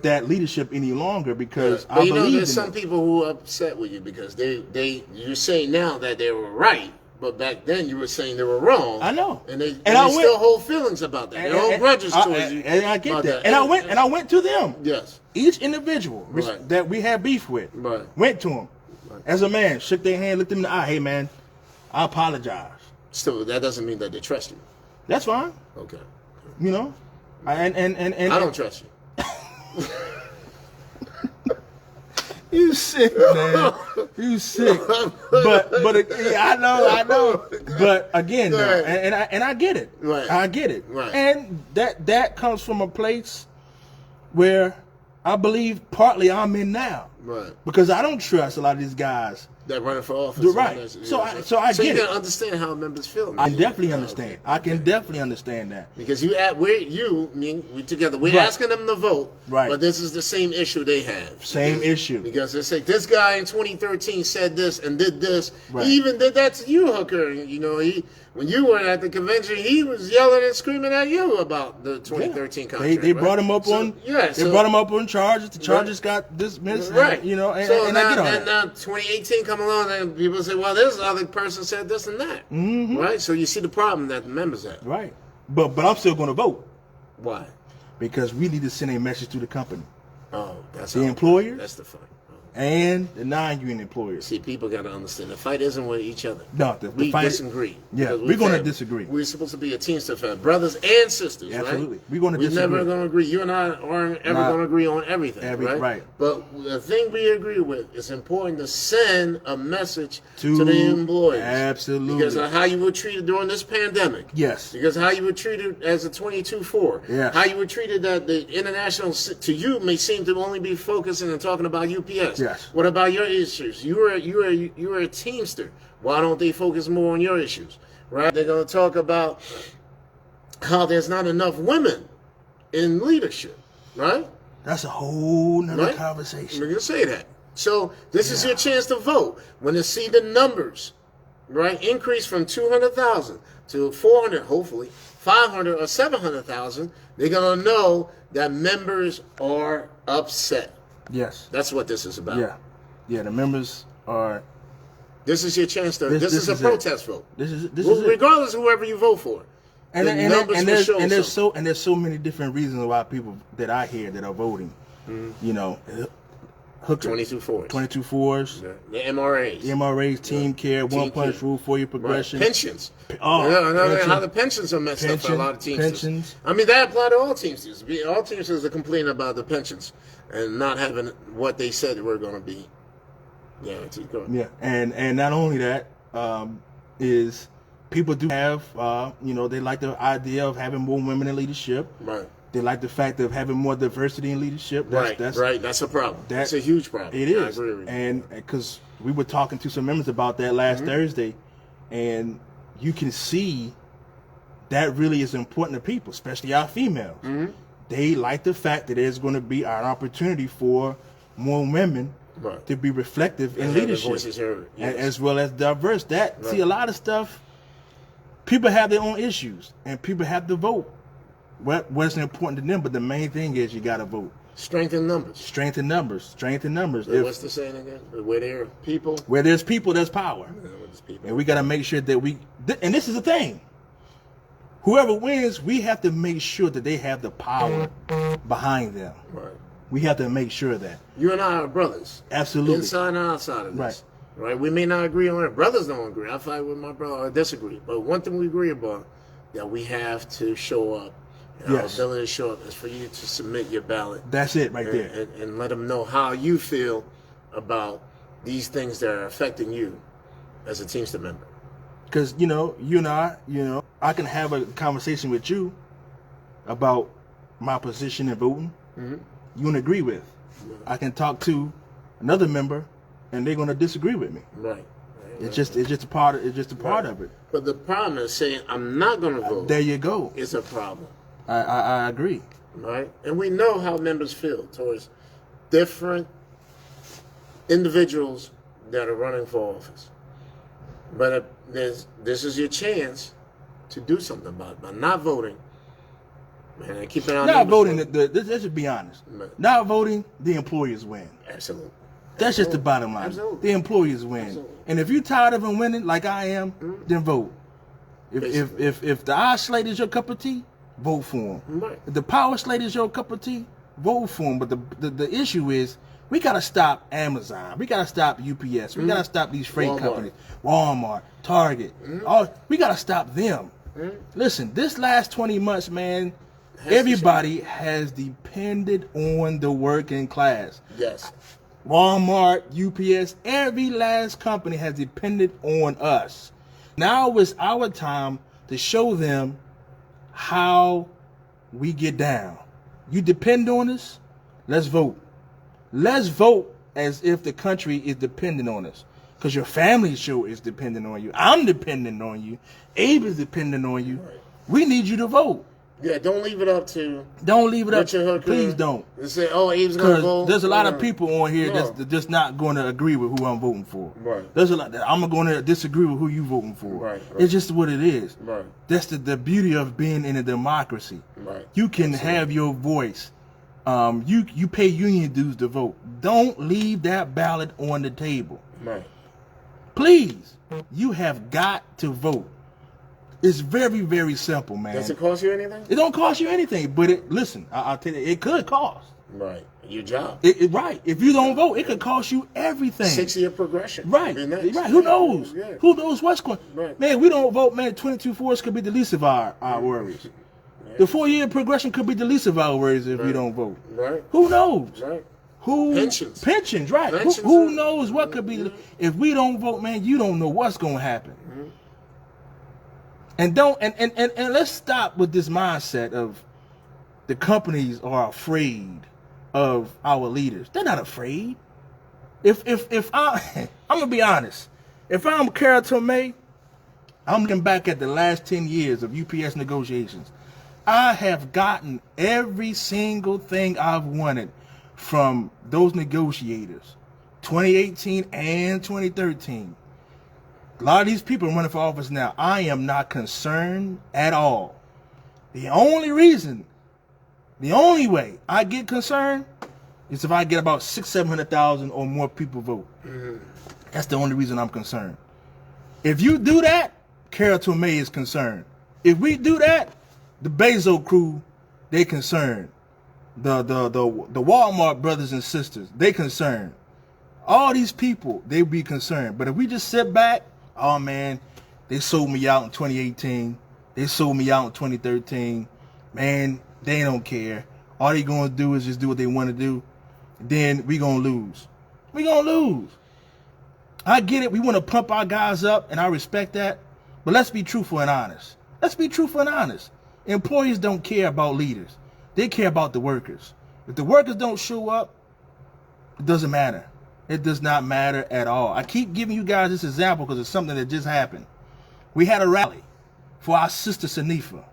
that leadership any longer because I believe there's some people who are upset with you because you're saying now that they were right, but back then you were saying they were wrong. I know, and they still hold feelings about that. They hold grudges towards you. And I get that. And I went to them. Yes. Each individual that we had beef with, went to them as a man, shook their hand, looked them in the eye. Hey, man, I apologize. Still, that doesn't mean that they trust you. That's fine. Okay. You know, and I don't trust you. You sick, man. You sick. But I know. But again, though, and I get it. Right. I get it. Right. And that comes from a place where I believe partly I'm in now. Right. Because I don't trust a lot of these guys. That running for office. Right. So I get you it. can understand how members feel. I definitely understand. I can definitely understand that. Because we together. We're asking them to vote. Right. But this is the same issue they have. Same issue. Because they say this guy in 2013 said this and did this. Right. He even did that to you, Hooker. You know, when you were at the convention, he was yelling and screaming at you about the 2013 contract. They brought him up on. They brought him up on charges. The charges got dismissed. Right. You know, and so I get on that. And now 2018 come along and people say, well, this other person said this and that. Mm-hmm. Right. So you see the problem that the members have. Right. But I'm still going to vote. Why? Because we need to send a message to the company. Oh, that's the employers. That's the fight. And the non-union employers. See, people got to understand the fight isn't with each other. No, we fight disagree. Yeah, we're going to disagree. We're supposed to be a teamster family, brothers and sisters, Absolutely. Right? We're going to disagree. We're never going to agree. You and I aren't ever going to agree on everything, right? But the thing we agree with, it's important to send a message to the employers. Absolutely. Because of how you were treated during this pandemic. Yes. Because how you were treated as a 22-4. Yes. How you were treated that the international, to you, may seem to only be focusing and talking about UPS. Yes. What about your issues? You are a teamster. Why don't they focus more on your issues? Right? They're going to talk about how there's not enough women in leadership. Right? That's a whole nother conversation. We're going to say that. So this is your chance to vote. When they see the numbers, right, increase from 200,000 to 400, hopefully 500 or 700,000, they're going to know that members are upset. Yes. That's what this is about. Yeah, the members are. This is your chance to. This is a protest vote. This is regardless of whoever you vote for. And there's so many different reasons why people that I hear that are voting. You know, Hooker, 22-4s, the MRAs, team care, one punch rule, 4-year progression, pensions. How the pensions are messed up for a lot of teams. Pensions. I mean, that apply to all teamsters. All teamsters are complaining about the pensions and not having what they said were going to be. Yeah, and not only that, is people do have, they like the idea of having more women in leadership. Right. They like the fact of having more diversity in leadership. That's a problem. That's a huge problem. It is. I agree with you. And because we were talking to some members about that last Thursday, and you can see that really is important to people, especially our females. They like the fact that there's going to be an opportunity for more women to be reflective in leadership, voices heard, as well as diverse. See, a lot of stuff, people have their own issues, and people have to vote. What's important to them, but the main thing is you got to vote. Strength in numbers. Strength in numbers. What's the saying again? Where there's people, there's power. And we got to make sure that and this is the thing. Whoever wins, we have to make sure that they have the power behind them. Right. We have to make sure of that. You and I are brothers. Absolutely. Inside and outside of this. Right. Right? We may not agree on it. Brothers don't agree. I fight with my brother or disagree. But one thing we agree about, that we have to show up. And Yes. our ability to show up is for you to submit your ballot. That's it right there. And let them know how you feel about these things that are affecting you as a Teamster member. Because, you know, you and I can have a conversation with you about my position in voting. Mm-hmm. You wouldn't agree with. I can talk to another member, and they're going to disagree with me. Right. It's just a part of it. But the problem is saying I'm not going to vote. There you go. It's a problem. I agree. Right? And we know how members feel towards different individuals that are running for office. But this is your chance to do something about it. By not voting, man, and keeping on. Not voting, let's just be honest. Right. Not voting, the employers win. Absolutely. That's just the bottom line. Absolutely. The employers win. Absolutely. And if you're tired of them winning, like I am, then vote. If the I slate is your cup of tea, vote for them. Right. If the power slate is your cup of tea, vote for them. But the issue is, we got to stop Amazon. We got to stop UPS. We got to stop these freight companies. Walmart, Target. We got to stop them. Listen, this last 20 months, man, everybody has depended on the working class. Yes. Walmart, UPS, every last company has depended on us. Now it's our time to show them how we get down. You depend on us? Let's vote. Let's vote as if the country is dependent on us. Because your family sure is dependent on you. I'm dependent on you. Abe is dependent on you. Right. We need you to vote. Yeah, don't leave it up to. Don't leave it up. Richard Hooker. Please don't. And say, "Oh, Abe's gonna vote." Because there's a lot of people on here that's just not going to agree with who I'm voting for. Right. There's a lot that I'm going to disagree with who you voting for. Right. It's just what it is. Right. That's the beauty of being in a democracy. Right. You can have your voice. You pay union dues to vote. Don't leave that ballot on the table. Right. Please, you have got to vote. It's very, very simple, man. Does it cost you anything? It don't cost you anything, but listen, I'll tell you, it could cost. Right. Your job. Right. If you don't vote, it could cost you everything. 6-year progression. Right. Right. Who knows? Yeah. Who knows what's going? Right. Man, we don't vote. Man, 22 4s could be the least of our worries. Yeah. The 4-year progression could be the least of our worries if we don't vote. Right. Who knows? Right. Pensions, right? Pensions Who knows what could be? If we don't vote, man, you don't know what's going to happen. And let's stop with this mindset of the companies are afraid of our leaders. They're not afraid. If I'm gonna be honest, if I'm Carol Tomei, I'm looking back at the last 10 years of UPS negotiations. I have gotten every single thing I've wanted from those negotiators, 2018 and 2013. A lot of these people are running for office now. I am not concerned at all. The only way I get concerned is if I get about 600,000-700,000 or more people vote. That's the only reason I'm concerned. If you do that, Carol Tomei is concerned. If we do that, the Bezos crew, they concerned. The Walmart brothers and sisters, they concerned. All these people, they be concerned. But if we just sit back, oh man, they sold me out in 2018. They sold me out in 2013. Man, they don't care. All they gonna do is just do what they want to do. Then we gonna lose. We gonna lose. I get it. We want to pump our guys up, and I respect that. But let's be truthful and honest. Let's be truthful and honest. Employees don't care about leaders. They care about the workers. If the workers don't show up, it doesn't matter. It does not matter at all. I keep giving you guys this example because it's something that just happened. We had a rally for our sister Sanifa.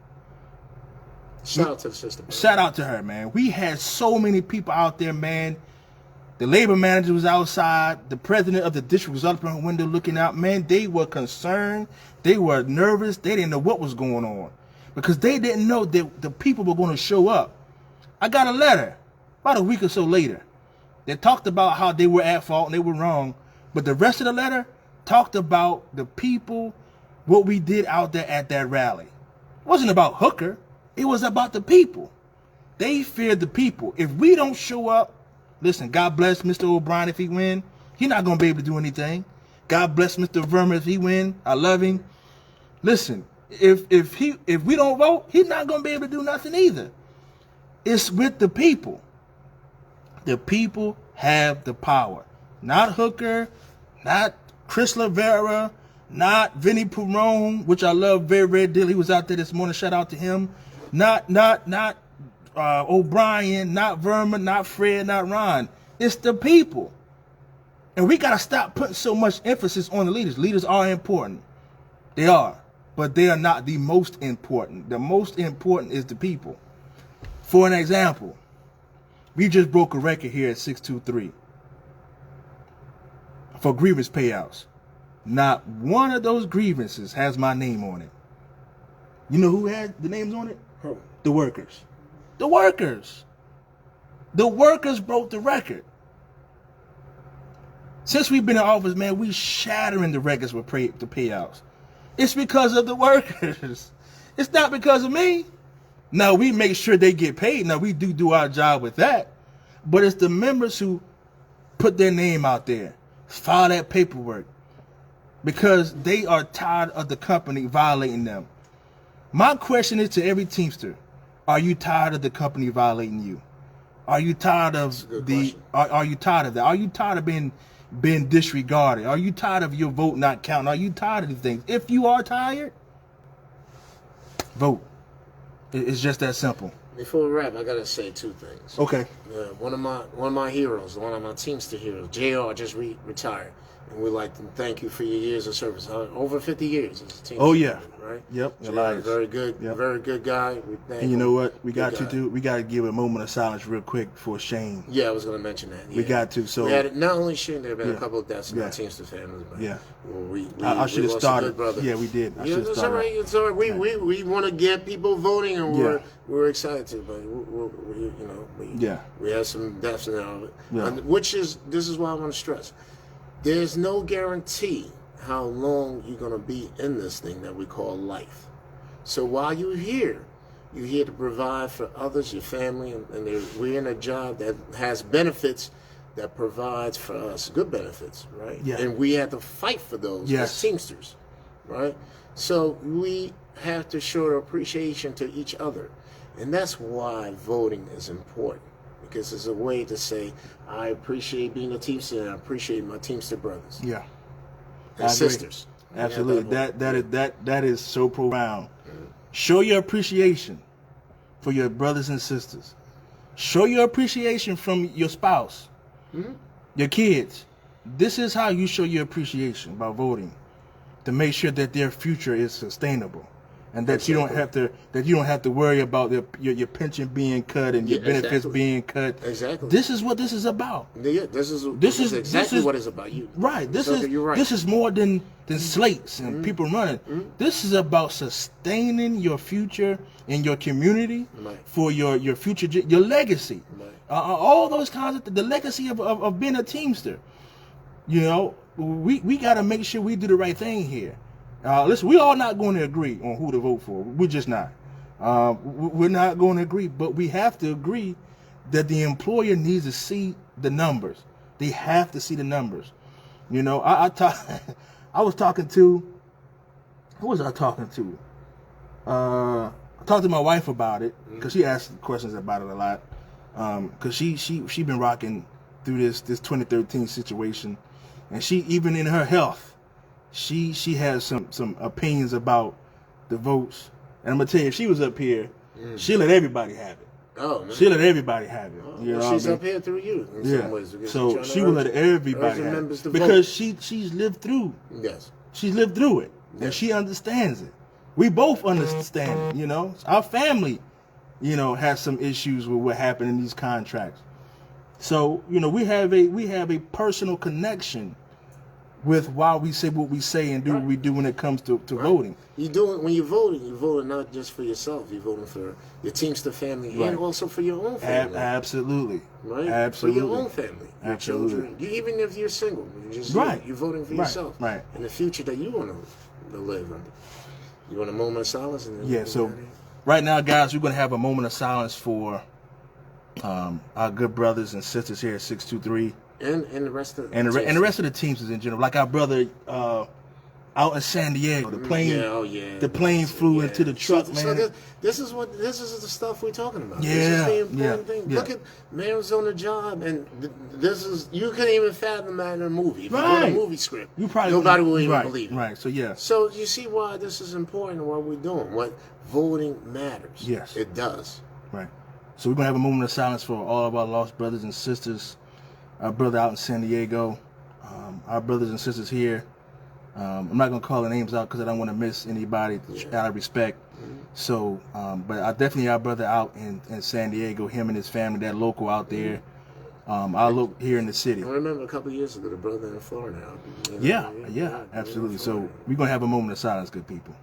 Shout out to the sister. Shout out to her, man. We had so many people out there, man. The labor manager was outside. The president of the district was up in her window looking out. Man, they were concerned. They were nervous. They didn't know what was going on because they didn't know that the people were going to show up. I got a letter about a week or so later that talked about how they were at fault and they were wrong. But the rest of the letter talked about the people, what we did out there at that rally. It wasn't about Hooker. It was about the people. They fear the people. If we don't show up, listen, God bless Mr. O'Brien if he win. He's not going to be able to do anything. God bless Mr. Verma if he win. I love him. Listen, if we don't vote, he's not going to be able to do nothing either. It's with the people. The people have the power. Not Hooker, not Chris Rivera, not Vinnie Perone, which I love very, very dearly. He was out there this morning. Shout out to him. Not O'Brien, not Verma, not Fred, not Ron. It's the people. And we got to stop putting so much emphasis on the leaders. Leaders are important. They are. But they are not the most important. The most important is the people. For an example, we just broke a record here at 623 for grievance payouts. Not one of those grievances has my name on it. You know who had the names on it? Who? The workers. The workers. The workers broke the record. Since we've been in office, man, we shattering the records with the payouts. It's because of the workers. It's not because of me. Now, we make sure they get paid. Now, we do our job with that. But it's the members who put their name out there, file that paperwork, because they are tired of the company violating them. My question is to every Teamster, are you tired of the company violating you? Are you tired of are you tired of that? Are you tired of being disregarded? Are you tired of your vote not counting? Are you tired of these things? If you are tired, vote. It's just that simple. Before we wrap, I gotta say two things. Okay. One of my heroes, one of my Teamster heroes, JR, just retired, and we'd like to thank you for your years of service. Over 50 years as a Teamster. Oh yeah. Right. Yep. JR, very good. Yep. Very good guy. We thank And you know him. what? We got to give a moment of silence real quick for Shane. Yeah, I was going to mention that. Yeah. We got to. So we had not only Shane, there have been a couple of deaths in our Teamster families, but I should have started. Brother. Yeah, we did. I should have it's started. all right. It's all right. We want to get people voting, and we're excited to, but we have some deaths now. Yeah. This is why I want to stress. There's no guarantee how long you're going to be in this thing that we call life. So while you're here to provide for others, your family, and we're in a job that has benefits that provides for us good benefits, right? Yeah. And we have to fight for those as Teamsters, right? So we have to show appreciation to each other. And that's why voting is important, because it's a way to say, I appreciate being a Teamster, and I appreciate my Teamster brothers. Yeah. And sisters. Absolutely. That is so profound. Show your appreciation for your brothers and sisters. Show your appreciation from your spouse, your kids. This is how you show your appreciation by voting, to make sure that their future is sustainable, and that you don't have to worry about your pension being cut and your benefits being cut. Exactly. This is what this is about. Yeah, this is exactly what it's about. Right. You're right. This is more than slates and people running. This is about sustaining your future in your community, for your future, your legacy. All those kinds of the legacy of being a Teamster. You know, we got to make sure we do the right thing here. Listen, we all not going to agree on who to vote for. We're just not. We're not going to agree, but we have to agree that the employer needs to see the numbers. They have to see the numbers. You know, I was talking to, who was I talking to? I talked to my wife about it, because she asked questions about it a lot. Because she been rocking through this 2013 situation, and she, even in her health, she has some opinions about the votes. And I'm gonna tell you, if she was up here, she'll let everybody have it. Oh, man. She'll let everybody have it. Oh, you know she's up here through you in some ways. So she will let everybody have it, because she's lived through. Yes. She's lived through it, and she understands it. We both understand it. You know, our family, has some issues with what happened in these contracts. So we have a personal connection with why we say what we say and do what we do when it comes to voting. When you're voting not just for yourself. You're voting for your Teamster family and also for your own family. Absolutely. Right? Absolutely. For your own family. Your children. Even if you're single. You're voting for yourself. Right. And the future that you want to live under. You want a moment of silence? And then so right now, guys, we're going to have a moment of silence for our good brothers and sisters here at 623. And the rest of And the rest of the teams in general. Like our brother out in San Diego. The plane flew into the truck, man. So this is the stuff we're talking about. Yeah, this is the important thing. yeah. Look at man was on the job, and this is you couldn't even fathom that in a movie. If you Right. wrote a movie script, You probably nobody wouldn't- will even right, believe it. Right. So yeah. So you see why this is important and what we're doing. What voting matters. Yes. It does. Right. So we're gonna have a moment of silence for all of our lost brothers and sisters. Our brother out in San Diego, our brothers and sisters here. I'm not gonna call the names out because I don't want to miss anybody out of respect. So, but I definitely our brother out in San Diego, him and his family, that local out there. Our local here in the city. I remember a couple of years ago, the brother in Florida. Yeah, absolutely. So we're gonna have a moment of silence, good people.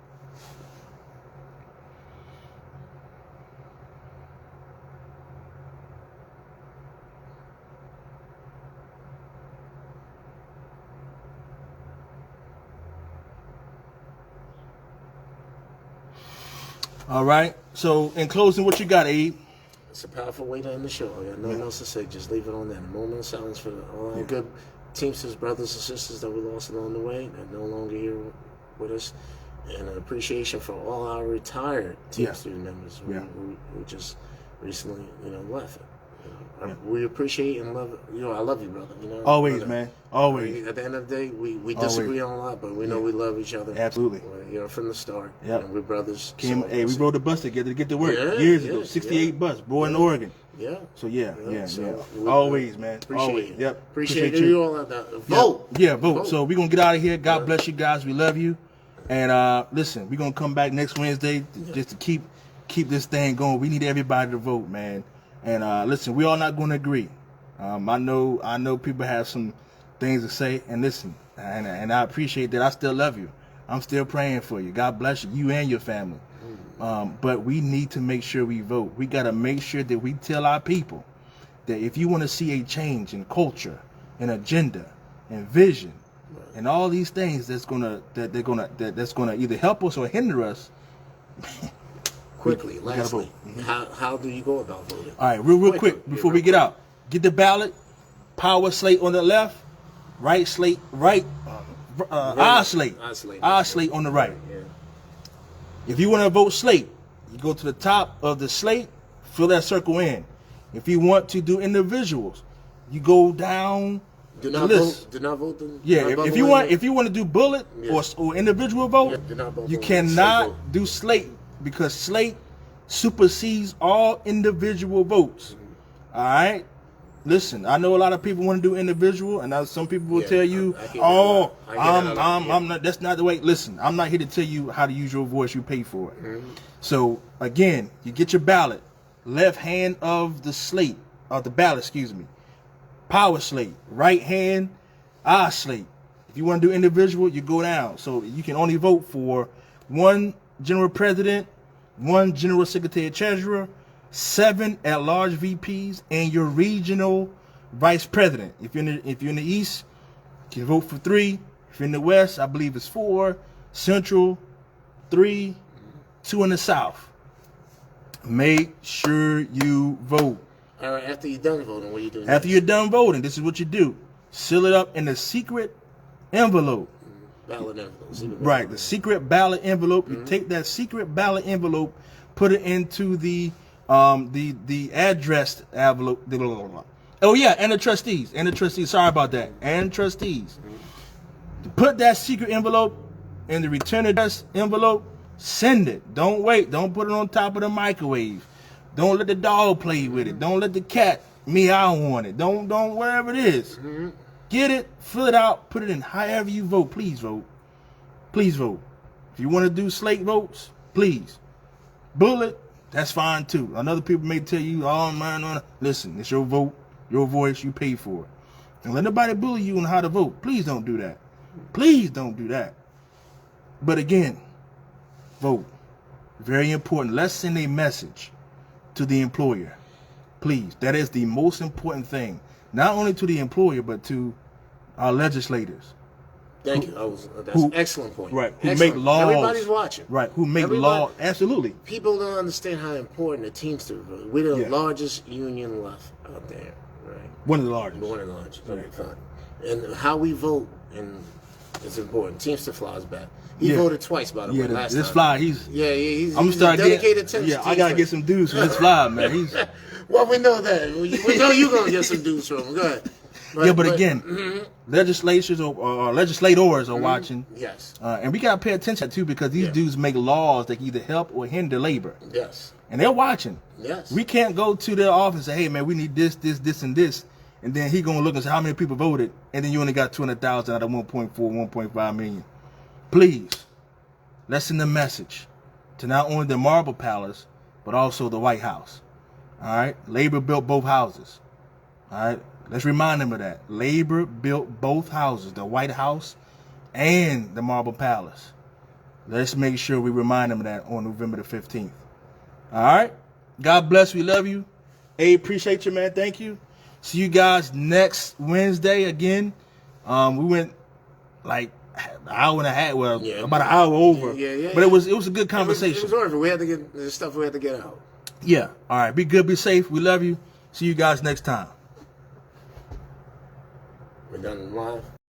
All right. So, in closing, what you got, Abe? It's a powerful way to end the show. I got nothing else to say. Just leave it on that. A moment of silence for all our good Teamsters, brothers and sisters that we lost along the way that no longer here with us. And an appreciation for all our retired Teamsters members who just recently, left. We appreciate and love it. I love you, brother. Always, brother. Man. Always. At the end of the day, we disagree on a lot, but we know we love each other. Absolutely. From the start. Yep. And we're brothers. We rode the bus together to get to work years ago. 68 bus, in Oregon. Yeah. So yeah. So Always, man. Appreciate Always. it. Yep. Appreciate you all out there. Vote. Yeah, vote. So we're gonna get out of here. God bless you guys. We love you. And listen, we're gonna come back next Wednesday just to keep this thing going. We need everybody to vote, man. And listen, we all not gonna agree. I know people have some things to say, and listen, and I appreciate that. I still love you. I'm still praying for you. God bless you and your family. But we need to make sure we vote. We got to make sure that we tell our people that if you want to see a change in culture, and agenda, and vision, and all these things that's gonna either help us or hinder us. Quickly, lastly, how do you go about voting? All right, real quick before we get out. Get the ballot, power slate on the left, right slate, our slate on the right. Yeah. If you want to vote slate, you go to the top of the slate, fill that circle in. If you want to do individuals, you go down Do the not list. vote. Do not vote. If you want to do bullet or individual vote, do not vote you on cannot slate do slate because slate supersedes all individual votes. All right. Listen, I know a lot of people want to do individual, and some people will tell you, I'm not. That's not the way. Listen, I'm not here to tell you how to use your voice. You pay for it. So again, you get your ballot, left hand of the slate, of the ballot, excuse me, power slate, right hand, our slate. If you want to do individual, you go down. So you can only vote for one general president, one general secretary treasurer, 7 at-large VPs, and your regional vice president. If you're in the East, you can vote for 3. If you're in the West, I believe it's 4. Central, 3. 2 in the South. Make sure you vote. All right, after you're done voting, what are you doing? After you're done voting, this is what you do. Seal it up in a secret envelope. Ballot envelope. Right, the secret ballot envelope. You take that secret ballot envelope, put it into the addressed envelope. Oh yeah, and the trustees. Sorry about that. And trustees. Put that secret envelope in the return address envelope. Send it. Don't wait. Don't put it on top of the microwave. Don't let the dog play with it. Don't let the cat meow on it. Don't whatever it is. Get it, fill it out, put it in however you vote. Please vote. Please vote. If you want to do slate votes, please. Bullet, that's fine too. Another people may tell you, oh man, listen, it's your vote, your voice, you pay for it. And let nobody bully you on how to vote. Please don't do that. Please don't do that. But again, vote. Very important. Let's send a message to the employer. Please. That is the most important thing. Not only to the employer, but to our legislators. Thank you. That's an excellent point. Right. Who Excellent. make laws. Everybody's watching. Right. Who make law. Absolutely. People don't understand how important the Teamster vote. We're the Yeah. largest union left out there, right? One of the largest. One of the largest. Okay, fine. And how we vote is important. Teamster flies back. He voted twice, by the way, last this time. fly, he's He's I'm gonna start dedicated getting. to Yeah, I gotta get some dudes from this fly, man. He's Well, we know that. We know you're gonna get some dudes from him. Go ahead. but again, legislators are watching. Yes. And we gotta pay attention too, because these dudes make laws that either help or hinder labor. Yes. And they're watching. Yes. We can't go to their office and say, hey man, we need this, and this. And then he gonna look and say how many people voted, and then you only got 200,000 out of 1.4, 1.5 million. Please, let's send a message to not only the Marble Palace, but also the White House. All right? Labor built both houses. All right? Let's remind them of that. Labor built both houses, the White House and the Marble Palace. Let's make sure we remind them of that on November the 15th. All right? God bless. We love you. Hey, appreciate you, man. Thank you. See you guys next Wednesday again. We went like an hour and a half, about an hour over. But it was a good conversation. It was worth it. We had to get the stuff we had to get out. Yeah. All right. Be good. Be safe. We love you. See you guys next time. We're done live.